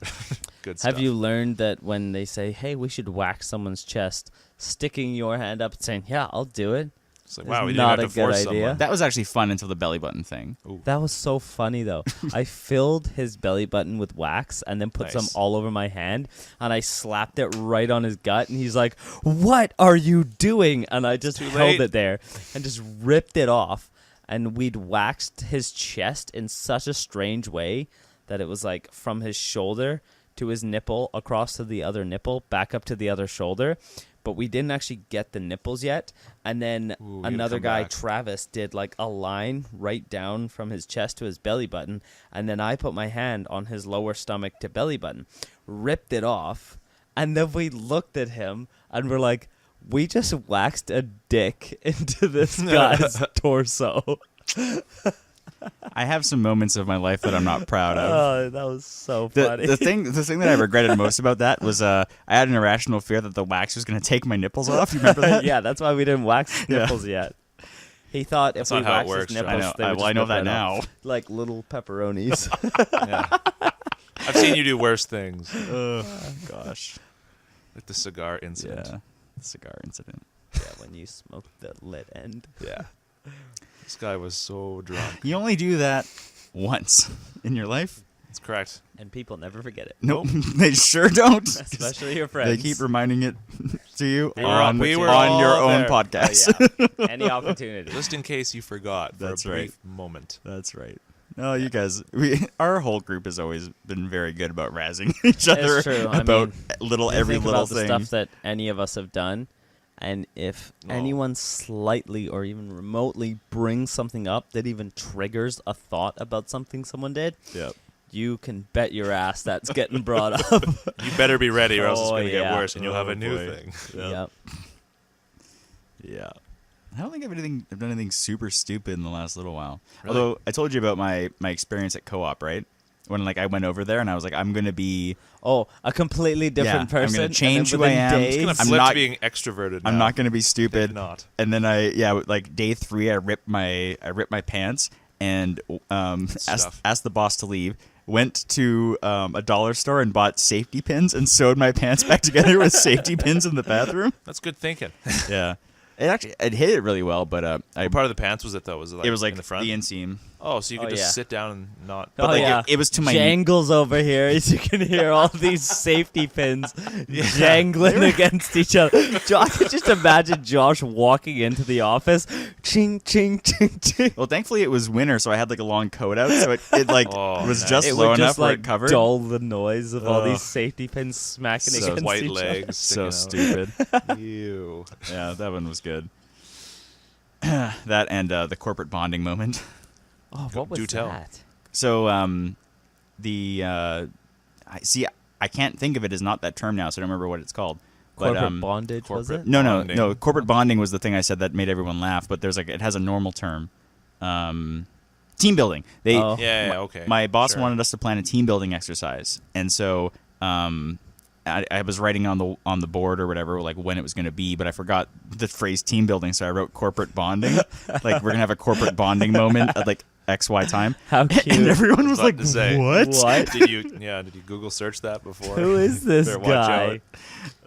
Good stuff. Have you learned that when they say, hey, we should whack someone's chest, sticking your hand up and saying, yeah, I'll do it? It's like, It's wow, we didn't not have a to good force idea. someone. That was actually fun until the belly button thing. That was so funny, though. I filled his belly button with wax and then put some Nice. all over my hand, and I slapped it right on his gut, and he's like, what are you doing? And I just held late. it there and just ripped it off, and we'd waxed his chest in such a strange way that it was like from his shoulder to his nipple, across to the other nipple, back up to the other shoulder. But we didn't actually get the nipples yet. And then Ooh, you'd another come guy, back. Travis, did like a line right down from his chest to his belly button. And then I put my hand on his lower stomach to belly button, ripped it off. And then we looked at him and we're like, we just waxed a dick into this guy's torso. I have some moments of my life that I'm not proud of. Oh, that was so The, funny. the thing that I regretted most about that was I had an irrational fear that the wax was going to take my nipples off. You remember that? Yeah, that's why we didn't wax his Yeah. nipples yet. He thought That's if we not how it waxed works, his Josh. nipples, I know. they would Well, I just know rip that right now. off, like little pepperonis. Yeah. I've seen you do worse things, Gosh. like the cigar incident. Yeah. Cigar incident. Yeah, when you smoke the lit end. Yeah. This guy was so drunk. You only do that once in your life? That's correct. And people never forget it. Nope. They sure don't. Especially your friends. They keep reminding it to you We were on, we were on your all own there. podcast. Oh, yeah. Any opportunity. Just in case you forgot for That's a right. brief moment. That's right. No, you guys, our whole group has always been very good about razzing each other It's true. I about mean, every think little about thing. the stuff that any of us have done, and if anyone slightly or even remotely brings something up that even triggers a thought about something someone did, Yep. you can bet your ass that's getting brought up. You better be ready or else it's Oh, going to yeah. get worse and you'll have Oh, a new boy. thing. Yep. Yeah. I don't think I've done anything super stupid in the last little while. Really? Although I told you about my experience at Co-op, right? When I went over there and I was like, I'm gonna be Oh, a completely different I'm person. gonna and change then who I within am. days- It's going to I'm flip not- to being extroverted now. I'm not gonna be stupid. Take not. And then like day 3 I ripped my pants and Stuff. asked the boss to leave. Went to a dollar store and bought safety pins and sewed my pants back together with safety pins in the bathroom. That's good thinking. Yeah. It hit it really well, but What part of the pants was it, though? Was it like, it was like in the front? inseam. Oh, so you could Oh, just yeah. sit down and not... But Oh, like yeah. it was to my Jangles over here, as you can hear all these safety pins jangling against each other. I could just imagine Josh walking into the office, ching, ching, ching, ching. Well, thankfully it was winter, so I had like a long coat out, so it like Oh, was nice. just It low would enough just where like it covered. dull the noise of all Ugh. these safety pins smacking So against white each legs So sticking stupid. out. Ew. Yeah, that one was good. That and the corporate bonding moment. other. Oh, what was Do tell. that? So I can't think of it as not that term now, so I don't remember what it's called. But, Corporate bondage, was corporate- it? No, Bonding. no. Corporate bonding was the thing I said that made everyone laugh, but there's it has a normal term. Team building. Oh. Yeah, okay. My boss Sure. wanted us to plan a team building exercise, and so I was writing on the board or whatever, like when it was going to be, but I forgot the phrase team building, so I wrote corporate bonding. Like we're gonna have a corporate bonding moment at like XY time. How cute. And everyone was about like, to say. "What?" What? Did you Google search that before? Who is this Better watch guy?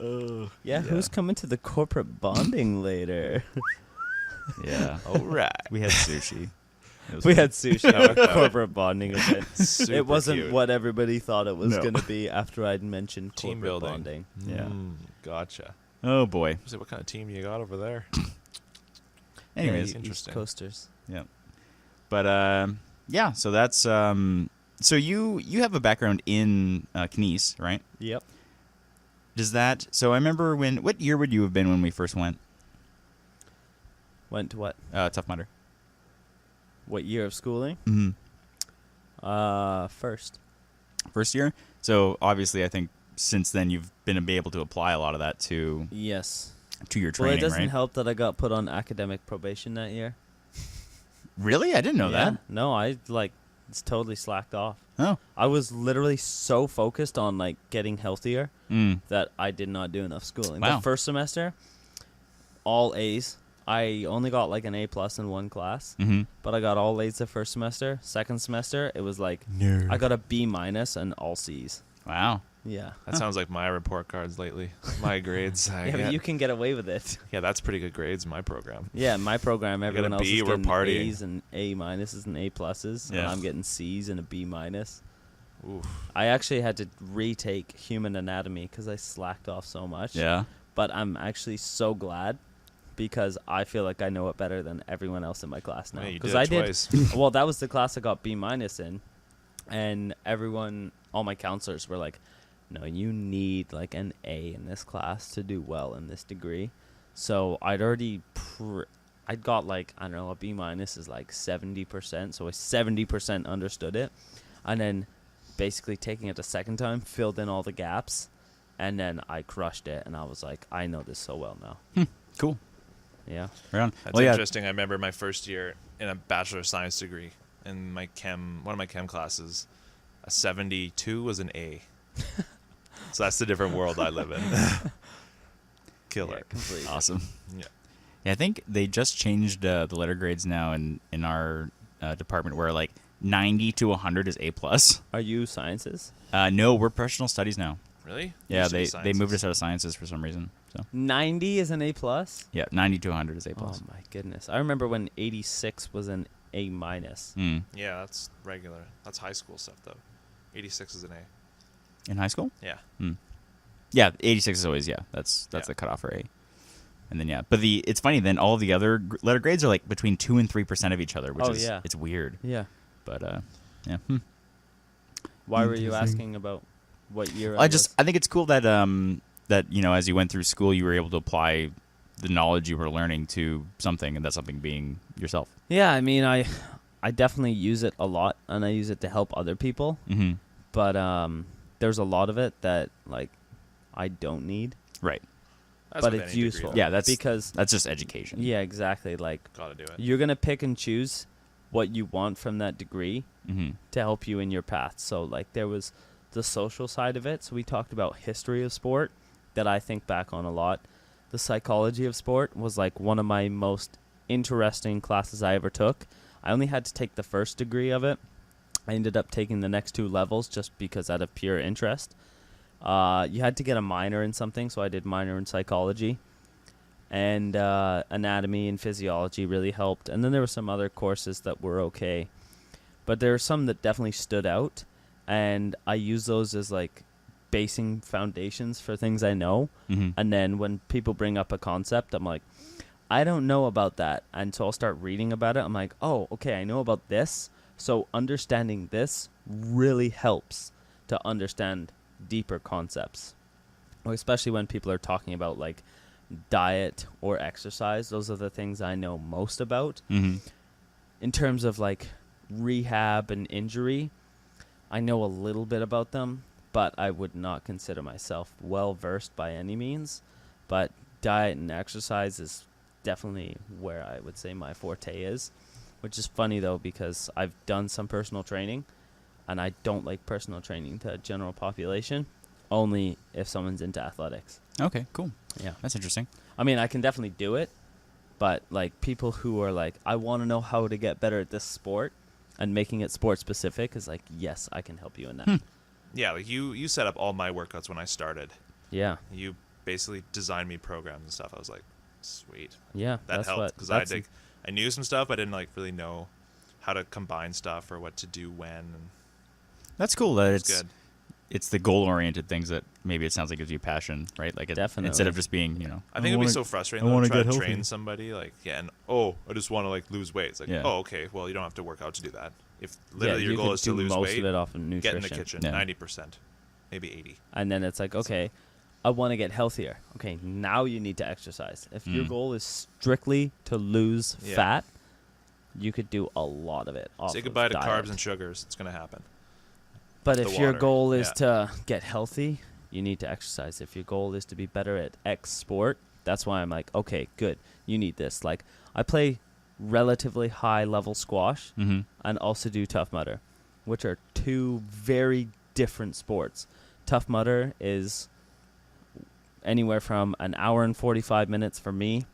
out. Yeah, who's coming to the corporate bonding later? Yeah, All right. we had sushi. It was We fun. had sushi at a corporate bonding event. Super It wasn't cute. what everybody thought it was No. going to be after I'd mentioned Team corporate building. bonding. Yeah. Gotcha. Oh boy. So what kind of team you got over there? Anyways, East interesting. Coasters. yeah. But yeah. So that's So you have a background in Knies, right? Yep. Does that? So I remember what year would you have been when we first went? Went to what? Tough Mudder. What year of schooling? Mm-hmm. First. First year. So obviously, I think since then you've been able to apply a lot of that to Yes. your Well, training, it doesn't right? help that I got put on academic probation that year. Really, I didn't know Yeah. that. No, it's totally slacked off. Oh. I was literally so focused on like getting healthier Mm. that I did not do enough schooling. Wow. The first semester, all A's. I only got like an A+ in one class, Mm-hmm. but I got all A's the first semester. Second semester, it was like I got a B- and all C's. Wow. Yeah. That sounds like my report cards lately. My grades. I Yeah, but get- you can get away with it. yeah, that's pretty good grades in my program. Yeah, my program, everyone a else B, is we're getting partying. A's and A- and A+, and Yeah. I'm getting C's and a B-. Oof. I actually had to retake human anatomy because I slacked off so much. Yeah. But I'm actually so glad because I feel like I know it better than everyone else in my class now. Yeah, you Because did it I twice. did. Well, that was the class I got B- in, and all my counselors were like, "No, you need like an A in this class to do well in this degree." So I'd already. I'd got like, I don't know, a B- is like 70%, so I 70% understood it, and then basically taking it the second time, filled in all the gaps, and then I crushed it, and I was like, I know this so well now. Cool. Yeah. Right on. That's Well, yeah. interesting. I remember my first year in a Bachelor of Science degree in one of my chem classes, a 72 was an A. So that's the different world I live in. Killer. Yeah, completely. Awesome. Yeah. Yeah, I think they just changed the letter grades now in our department where like 90 to 100 is A+. Are you sciences? No, we're professional studies now. Really? Yeah, Used to be they moved sciences. us out of sciences for some reason. So 90 is an A+? yeah, 90 to 100 is A+. Oh my goodness. I remember when 86 was an A-. Mm. Yeah, that's regular. That's high school stuff, though. 86 is an A. In high school? Yeah. Mm. Yeah, 86 is always, that's Yeah. the cutoff for A. And then, yeah. But it's funny, then all of the other letter grades are like between 2 and 3% of each other, which is, it's weird. Yeah. But, yeah. Why were you Interesting. asking about what year? I think it's cool that, that, as you went through school, you were able to apply the knowledge you were learning to something, and that something being yourself. Yeah, I mean, I definitely use it a lot, and I use it to help other people. Mm-hmm. But there's a lot of it that, like, I don't need. Right. That's But with it's any degree, useful. though. Yeah, because that's just education. yeah, exactly. Like, Gotta do it. you're gonna pick and choose what you want from that degree Mm-hmm. to help you in your path. So, like, there was the social side of it. So we talked about history of sport that I think back on a lot. The psychology of sport was like one of my most interesting classes I ever took. I only had to take the first degree of it. I ended up taking the next 2 levels just because out of pure interest. You had to get a minor in something, so I did minor in psychology. And anatomy and physiology really helped. And then there were some other courses that were okay. But there are some that definitely stood out. And I use those as like basing foundations for things I know. Mm-hmm. And then when people bring up a concept, I'm like, I don't know about that. And so I'll start reading about it. I'm like, oh, okay, I know about this. So understanding this really helps to understand deeper concepts. Especially when people are talking about like diet or exercise. Those are the things I know most about. Mm-hmm. In terms of like rehab and injury, I know a little bit about them, but I would not consider myself well versed by any means. But diet and exercise is definitely where I would say my forte is, which is funny though because I've done some personal training, and I don't like personal training to general population, only if someone's into athletics. Okay, cool. Yeah. That's interesting. I mean, I can definitely do it, but like people who are like, I want to know how to get better at this sport and making it sport specific is like, yes, I can help you in that. Yeah, like you set up all my workouts when I started. Yeah. You basically designed me programs and stuff. I was like, sweet. Yeah. That that's helped what, because that's I knew some stuff. I didn't like really know how to combine stuff or what to do when. And That's cool that it's good. it's the goal-oriented things that maybe it sounds like gives you passion, right? Like Definitely. instead of just being, I think it'd be so frustrating I though, wanna to try get to healthy. train somebody like, I just want to like lose weight. It's like, Yeah. oh, okay, well, you don't have to work out to do that. If yeah, literally your you goal could is to do lose most weight, of it off of nutrition. get in the kitchen, Yeah. 90%, maybe 80. And then it's like, okay, I want to get healthier. Okay, now you need to exercise. If your Mm. goal is strictly to lose Yeah. fat, you could do a lot of it off Say of goodbye to diet. carbs and sugars. It's going to happen. But the if your water, goal is yeah. to get healthy, you need to exercise. If your goal is to be better at X sport, that's why I'm like, okay, good. You need this. Like, I play relatively high level squash Mm-hmm. and also do Tough Mudder, which are 2 very different sports. Tough Mudder is anywhere from an hour and 45 minutes for me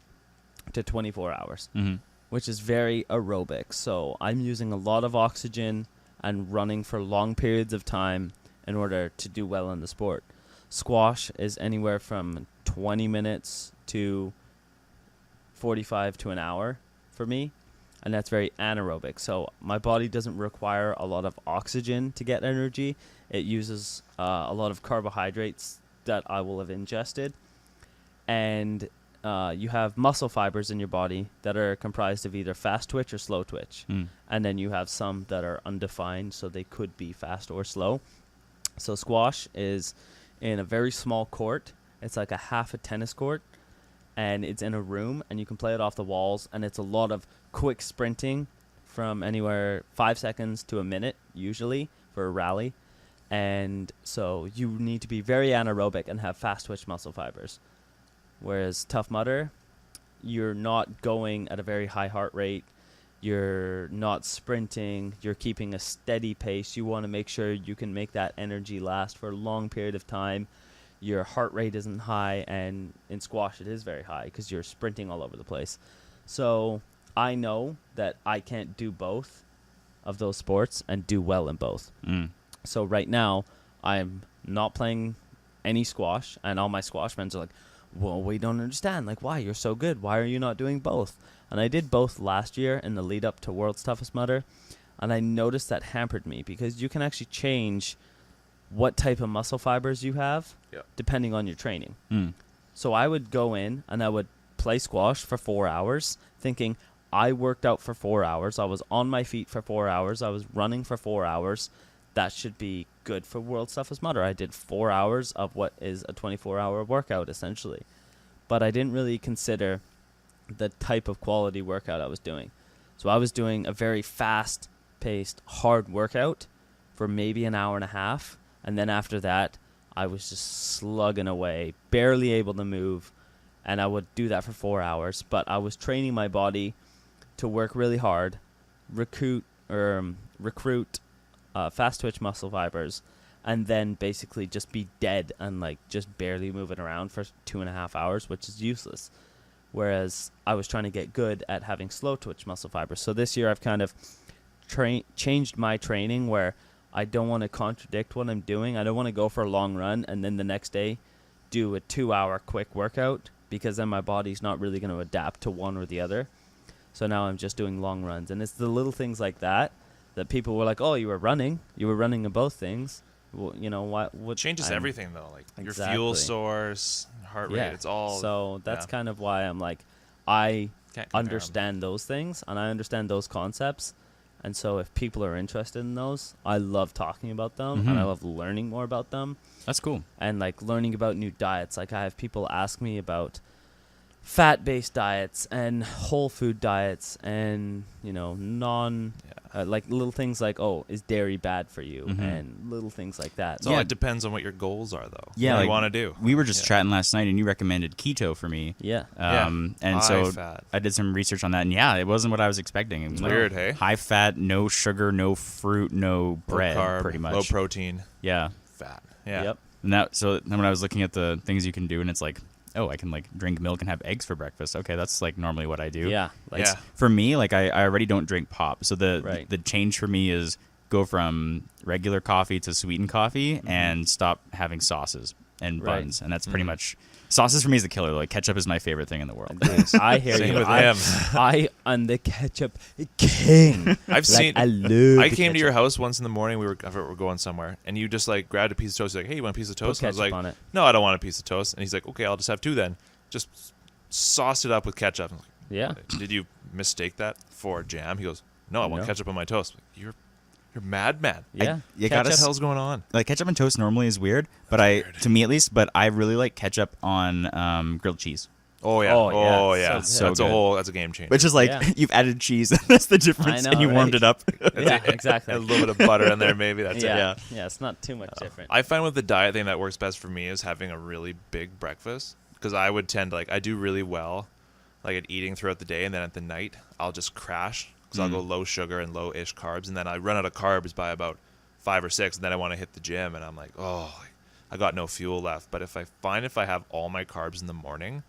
to 24 hours, Mm-hmm. which is very aerobic. So I'm using a lot of oxygen and running for long periods of time in order to do well in the sport. Squash is anywhere from 20 minutes to 45 to an hour for me, and that's very anaerobic. So my body doesn't require a lot of oxygen to get energy. It uses a lot of carbohydrates that I will have ingested, and you have muscle fibers in your body that are comprised of either fast twitch or slow twitch. Mm. And then you have some that are undefined, so they could be fast or slow. So squash is in a very small court. It's like a half a tennis court, and it's in a room, and you can play it off the walls, and it's a lot of quick sprinting from anywhere 5 seconds to a minute, usually, for a rally. And so you need to be very anaerobic and have fast twitch muscle fibers. Whereas Tough Mudder, you're not going at a very high heart rate. You're not sprinting. You're keeping a steady pace. You want to make sure you can make that energy last for a long period of time. Your heart rate isn't high, and in squash it is very high because you're sprinting all over the place. So I know that I can't do both of those sports and do well in both. So right now, I'm not playing any squash, and all my squash friends are like, well, we don't understand. Like, why? You're so good. Why are you not doing both? And I did both last year in the lead up to World's Toughest Mudder, and I noticed that hampered me because you can actually change what type of muscle fibers you have depending on your training. So I would go in and I would play squash for 4 hours thinking I worked out for 4 hours. I was on my feet for 4 hours. I was running for 4 hours. That should be good for World's Toughest Mudder. I did 4 hours of what is a 24-hour workout, essentially. But I didn't really consider the type of quality workout I was doing. So I was doing a very fast-paced, hard workout for maybe an hour and a half. And then after that, I was just slugging away, barely able to move. And I would do that for 4 hours. But I was training my body to work really hard, recruit fast twitch muscle fibers, and then basically just be dead and like just barely moving around for 2.5 hours, which is useless. Whereas I was trying to get good at having slow twitch muscle fibers. So this year I've kind of changed my training where I don't want to contradict what I'm doing. I don't want to go for a long run and then the next day do a 2-hour quick workout, because then my body's not really going to adapt to one or the other. So now I'm just doing long runs. And it's the little things like that people were like, oh, you were running in both things. Well, you know what changes everything though, like your Exactly. fuel source, heart rate, it's all. So that's kind of why I'm like, I Can't compare understand those things and I understand those concepts. And so if people are interested in those, I love talking about them and I love learning more about them. That's cool. And like learning about new diets. Like I have people ask me about fat-based diets and whole food diets and, you know, like little things like, oh, is dairy bad for you? And little things like that. So it depends on what your goals are, though. Yeah, what like, you want to do. We were just chatting last night, and you recommended keto for me. Yeah. And High so fat. I did some research on that, and it wasn't what I was expecting. It was Weird, hey? High fat, no sugar, no fruit, no bread, low carb, pretty much. low protein, Yeah. fat. Yeah. Yep. And so then when I was looking at the things you can do, and it's like, oh, I can like drink milk and have eggs for breakfast. Okay, that's like normally what I do. Yeah. Like, Yeah. For me, like I already don't drink pop, so Right. the change for me is go from regular coffee to sweetened coffee and stop having sauces and Right. buns, and that's pretty much sauces for me is the killer. Like ketchup is my favorite thing in the world. I hear Same you. with I, him. I am the ketchup king. I've seen. I love I the came to your ketchup. house once in the morning. We were going somewhere, and you just like grabbed a piece of toast. You're like, hey, you want a piece of toast? And I was ketchup like, on it. no, I don't want a piece of toast. And he's like, okay, I'll just have two then. Just sauced it up with ketchup. I'm like, Yeah. did you mistake that for jam? He goes, no, I want No. ketchup on my toast. I'm like, you're mad, man. Yeah. You What gotta the hell's going on? like ketchup and toast normally is weird, but to me at least, but I really like ketchup on grilled cheese, Oh yeah. Oh, yeah. Oh yeah. So that's good. That's a game changer. which is like Yeah. you've added cheese. That's the difference, know, and you warmed right? it up. Yeah, exactly. a little bit of butter in there, maybe. That's it. yeah. Yeah, it's not too much different. I find with the diet thing that works best for me is having a really big breakfast, because I would tend to like, I do really well like at eating throughout the day, and then at the night I'll just crash because I'll go low sugar and low-ish carbs, and then I run out of carbs by about 5 or 6, and then I want to hit the gym and I'm like, oh, I got no fuel left. But if I have all my carbs in the morning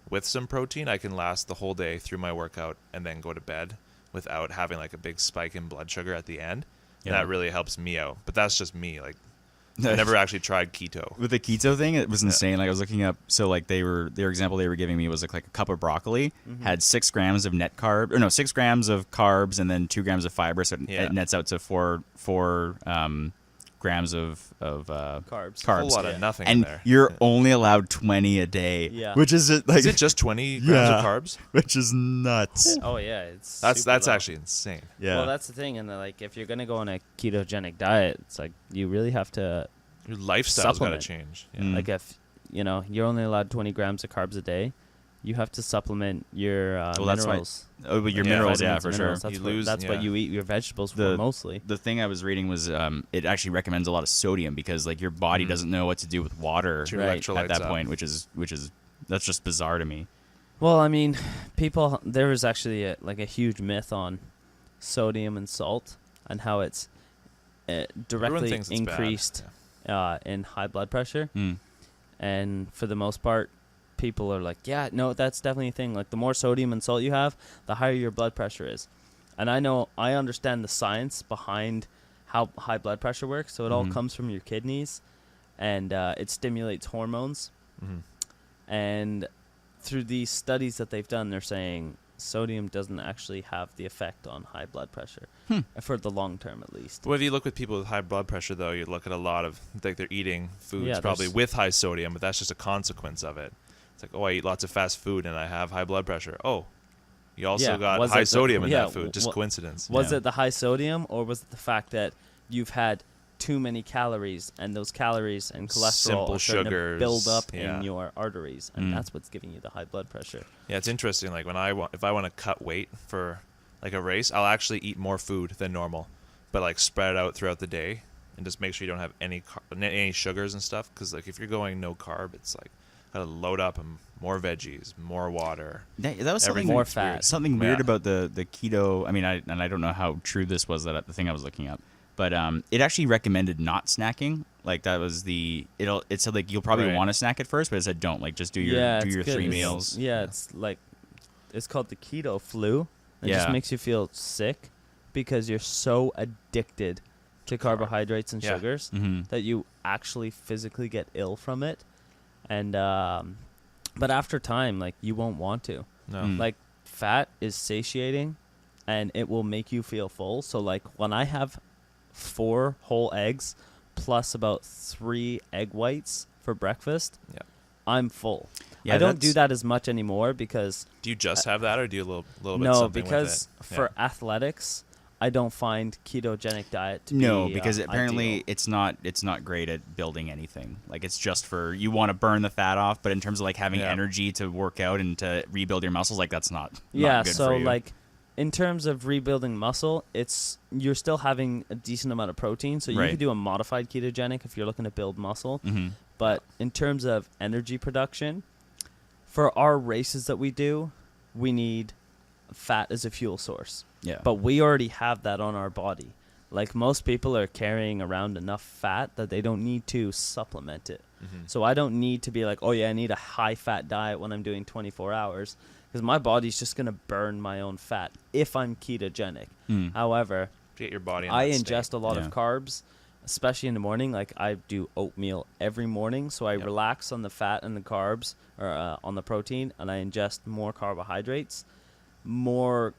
with some protein, I can last the whole day through my workout and then go to bed without having like a big spike in blood sugar at the end. And Yeah. that really helps me out. But that's just me. Like, I never actually tried keto. With the keto thing, it was insane. Like I was looking up, so like their example they were giving me was like a cup of broccoli had 6 grams of net carb, or no, 6 grams of carbs and then 2 grams of fiber, so it nets out to four grams of Carbs. A whole lot of nothing in and there. you're only allowed 20 a day. Yeah. Which is like Is it just 20 grams of carbs? which is nuts. Oh yeah, it's That's super low. actually insane. Yeah. Well, that's the thing, and like if you're gonna go on a ketogenic diet, it's like you really have to Your lifestyle's got to Supplement. change. Yeah. Mm. like if you're only allowed 20 grams of carbs a day, you have to supplement your that's why- minerals. Oh, but your Yeah, minerals, yeah, vitamins for and sure. minerals. That's, You what, lose- that's what yeah. you eat your vegetables for The- mostly. The thing I was reading was it actually recommends a lot of sodium because like your body doesn't know what to do with water Your Right. electrolytes at that up. point, which is that's just bizarre to me. Well, I mean, there was actually a huge myth on sodium and salt and how it's directly thinks it's bad. increased in high blood pressure. Mm. And for the most part, people are like, yeah, no, that's definitely a thing. Like the more sodium and salt you have, the higher your blood pressure is. And I understand the science behind how high blood pressure works. So it all comes from your kidneys, and it stimulates hormones. And through these studies that they've done, they're saying sodium doesn't actually have the effect on high blood pressure for the long term, at least. Well, if you look with people with high blood pressure, though, you look at a lot of, like, they're eating foods Yeah, probably there's- with high sodium, but that's just a consequence of it. It's like, oh, I eat lots of fast food and I have high blood pressure. Oh, you also Yeah, got was high it the- sodium in yeah, that food. Just coincidence. Was Yeah. it the high sodium, or was it the fact that you've had too many calories, and those calories and cholesterol Simple are starting to sugars, build up yeah. in your arteries, and that's what's giving you the high blood pressure? Yeah, it's interesting. Like, when if I want to cut weight for like a race, I'll actually eat more food than normal, but like spread it out throughout the day and just make sure you don't have any sugars and stuff. Because like if you're going no carb, it's like gotta load up and more veggies, more water. That was something Everything. More fat. Something weird Yeah. about the keto. I mean, I don't know how true this was, that the thing I was looking up, but it actually recommended not snacking. Like that was it said like you'll probably Right. want to snack at first, but it said don't, like just do your it's good. 3 It's- meals. Yeah, it's like it's called the keto flu. It Yeah. just makes you feel sick because you're so addicted to carbohydrates and Yeah. sugars Mhm. that you actually physically get ill from it. And but after time, like, you won't want to. No. Mm. Like, fat is satiating, and it will make you feel full. So like when I have 4 whole eggs plus about 3 egg whites for breakfast, Yeah. I'm full. Yeah, I don't do that's- that as much anymore because Do you just have that, or do you a little bit no, something because with it? for athletics, I don't find ketogenic diet to No, be because apparently ideal. it's not great at building anything. Like it's just for you want to burn the fat off, but in terms of like having Yeah. energy to work out and to rebuild your muscles, like that's not Yeah, not good so for you. like in terms of rebuilding muscle, you're still having a decent amount of protein, so you Right. could do a modified ketogenic if you're looking to build muscle. Mhm. But in terms of energy production, for our races that we do, we need fat as a fuel source. Yeah. But we already have that on our body. Like, most people are carrying around enough fat that they don't need to supplement it. So I don't need to be like, oh yeah, I need a high fat diet when I'm doing 24 hours, because my body's just going to burn my own fat if I'm ketogenic. Mm. However, To get your body in I that ingest state. a lot Yeah. of carbs, especially in the morning. Like, I do oatmeal every morning, so I Yep. relax on the fat and the carbs, or on the protein, and I ingest more carbohydrates, more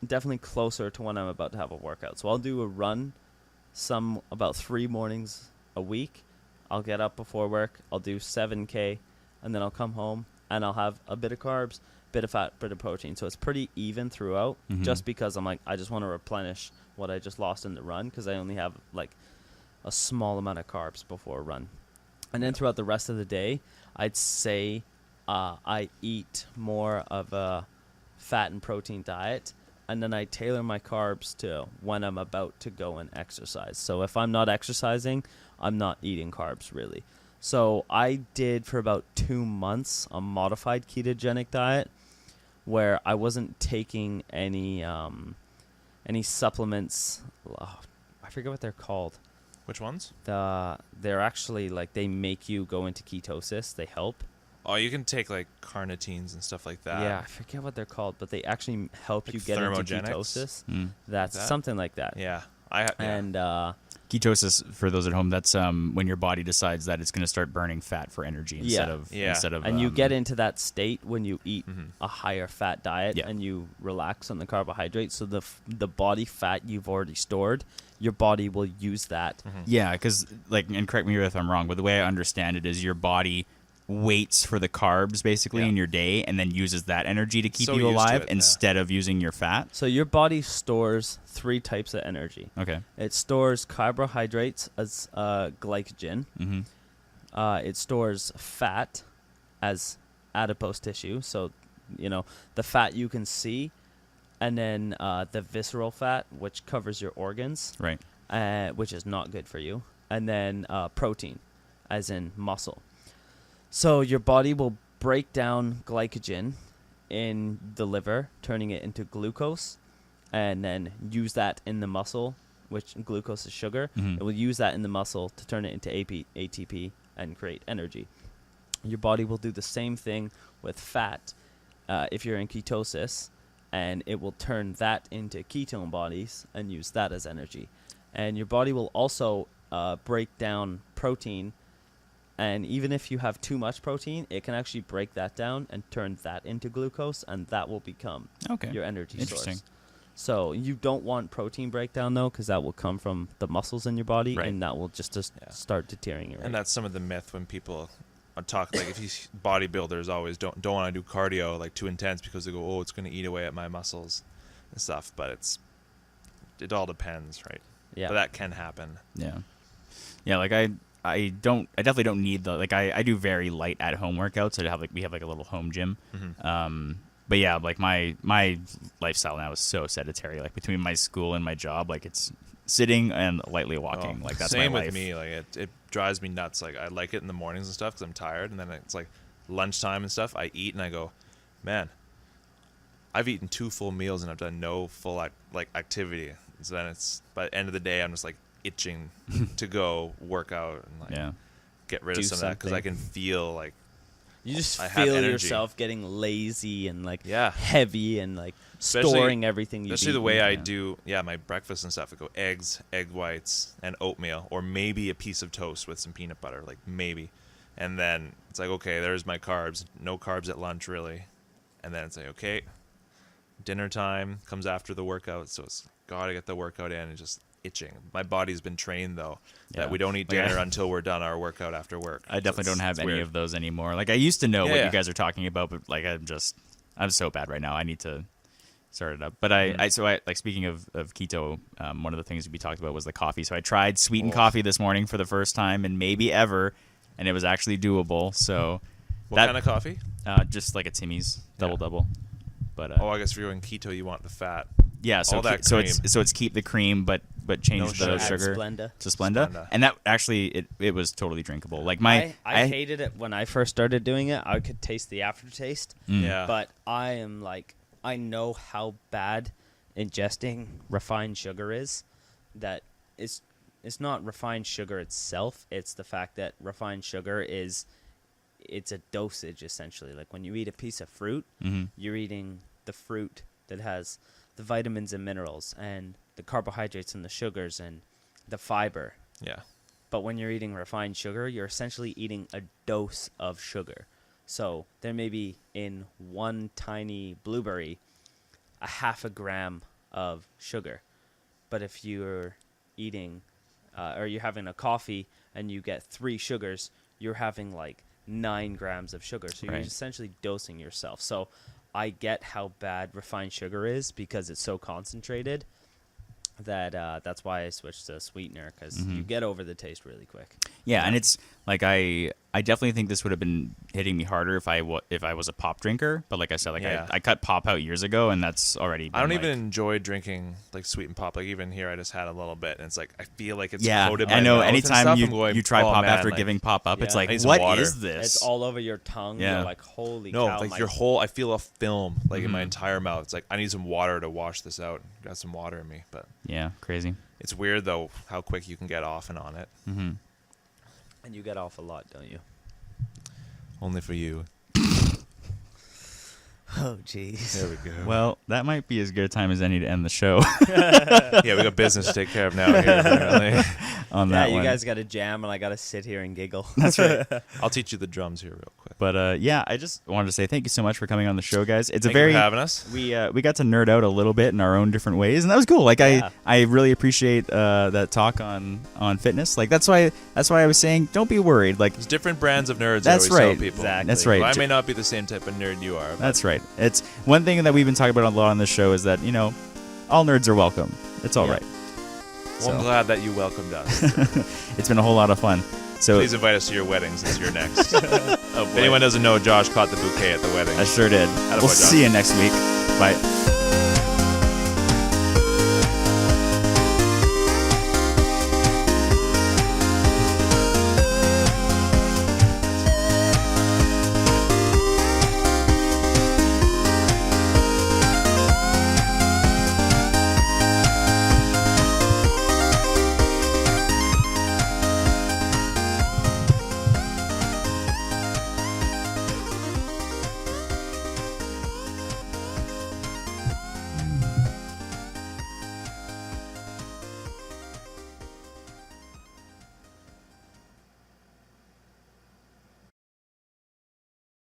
definitely closer to when I'm about to have a workout. So I'll do a run about 3 mornings a week. I'll get up before work, I'll do 7K, and then I'll come home and I'll have a bit of carbs, bit of fat, bit of protein. So it's pretty even throughout, Mhm. just because I'm like, I just want to replenish what I just lost in the run, because I only have like a small amount of carbs before a run. And then throughout the rest of the day, I'd say I eat more of a fat and protein diet, and then I tailor my carbs to when I'm about to go and exercise. So if I'm not exercising, I'm not eating carbs really. So I did for about 2 months a modified ketogenic diet where I wasn't taking any supplements. Oh, I forget what they're called. Which ones? They're actually like, they make you go into ketosis. They help. Oh, you can take like carnitines and stuff like that. Yeah, I forget what they're called, but they actually help Like you get into thermogenics? ketosis. Mm. That's that? something like that. Yeah. And Ketosis, for those at home, that's when your body decides that it's going to start burning fat for energy instead Yeah. of Yeah. instead of and you get into that state when you eat Mhm. a higher fat diet Yeah. and you relax on the carbohydrates. So the body fat you've already stored, your body will use that. Yeah, because like, and correct me if I'm wrong, but the way I understand it is your body waits for the carbs basically Yeah. in your day and then uses that energy to keep So you used to alive it, yeah. instead of using your fat. So your body stores 3 types of energy. Okay. It stores carbohydrates as glycogen. Mm-hmm. It stores fat as adipose tissue, so the fat you can see, and then the visceral fat, which covers your organs, Right. which is not good for you, and then protein, as in muscle. So your body will break down glycogen in the liver, turning it into glucose, and then use that in the muscle, which glucose is sugar. Mhm. It will use that in the muscle to turn it into ATP and create energy. Your body will do the same thing with fat if you're in ketosis, and it will turn that into ketone bodies and use that as energy. And your body will also break down protein, and even if you have too much protein, it can actually break that down and turn that into glucose, and that will become your energy Interesting. source. So you don't want protein breakdown, though, because that will come from the muscles in your body, Right. and that will just start deteriorating. And that's some of the myth when people talk, like if you bodybuilders always don't want to do cardio like too intense because they go, oh, it's going to eat away at my muscles and stuff. But it all depends, right? Yeah. But that can happen. Yeah. Like I definitely don't need I do very light at home workouts. We have like a little home gym. But yeah, like my lifestyle now is so sedentary. Like between my school and my job, like it's sitting and lightly walking. Like that's same my life. with me. Like it drives me nuts. Like I like it in the mornings and stuff because I'm tired, and then it's like lunchtime and stuff. I eat and I go, man, I've eaten 2 full meals and I've done no full activity. So then by the end of the day, I'm just like itching to go work out and get rid of some of that because I can feel like you just I have feel energy. yourself getting lazy and Yeah. heavy and like storing everything you Especially the way I do my breakfast and stuff. I go eggs, egg whites, and oatmeal, or maybe a piece of toast with some peanut butter, like maybe. And then it's like, okay, there's my carbs. No carbs at lunch, really. And then it's like, okay, dinner time comes after the workout, so it's got to get the workout in and just itching. My body's been trained, though, that we don't eat dinner until we're done our workout after work. I definitely don't have any of those anymore. Like I used to know what Yeah. you guys are talking about, but like I'm so bad right now. I need to start it up. But I like speaking of keto, one of the things we talked about was the coffee. So I tried sweetened coffee this morning for the first time and maybe ever, and it was actually doable. So What kind of coffee? just like a Timmy's double. But I guess if you're doing keto, you want the fat. yeah, so all that so cream. it's keep the cream, but change No the sugar. sugar Splenda. to Splenda. Splenda. And that actually it was totally drinkable. Like I hated it when I first started doing it. I could taste the aftertaste. Yeah. But I know how bad ingesting refined sugar is. That it's not refined sugar itself. It's the fact that refined sugar it's a dosage, essentially. Like when you eat a piece of fruit, you're eating the fruit that has the vitamins and minerals and the carbohydrates and the sugars and the fiber. Yeah. But when you're eating refined sugar, you're essentially eating a dose of sugar. So there may be in one tiny blueberry a 0.5 gram of sugar. But if you're eating or you're having a coffee and you get 3 sugars, you're having like 9 grams of sugar. So you're Right. essentially dosing yourself. So I get how bad refined sugar is because it's so concentrated that that's why I switched to sweetener, because you get over the taste really quick. Yeah, and it's like I definitely think this would have been hitting me harder if I was a pop drinker. But like I said, like I cut pop out years ago, and that's already. I don't been, even enjoy drinking like sweetened pop. Like even here, I just had a little bit, and it's like I feel like it's coated my I know. mouth and Anytime stuff. you I'm going, you try oh, pop man, after like, giving pop up, it's Yeah. like, I need some what water. is this? It's all over your tongue. Yeah. You're like, holy no, cow. like your whole. I feel a film like in my entire mouth. It's like I need some water to wash this out. Got some water in me, but Yeah, crazy. it's weird though how quick you can get off and on it. Mm-hmm. And you get off a lot, don't you? Only for you. Oh, jeez. There we go. Well, that might be as good a time as any to end the show Yeah, we got business to take care of now here. Apparently. on Yeah, that you one. guys got to jam, and I got to sit here and giggle. That's right. I'll teach you the drums here real quick. But yeah, I just wanted to say thank you so much for coming on the show, guys. It's Thank a you very for having us. we got to nerd out a little bit in our own different ways, and that was cool. Like Yeah. I really appreciate that talk on fitness. Like that's why I was saying don't be worried. Like There's different brands of nerds. That's I always right. Tell people. Exactly. That's right. Well, I may not be the same type of nerd you are. But That's right. It's one thing that we've been talking about a lot on this show is that all nerds are welcome. It's all Yeah. right. well, I'm So. glad that you welcomed us. It's been a whole lot of fun. So Please invite us to your wedding since you're next. oh If boy. anyone doesn't know, Josh caught the bouquet at the wedding. I sure did. Attaboy, We'll Josh. see you next week. Bye.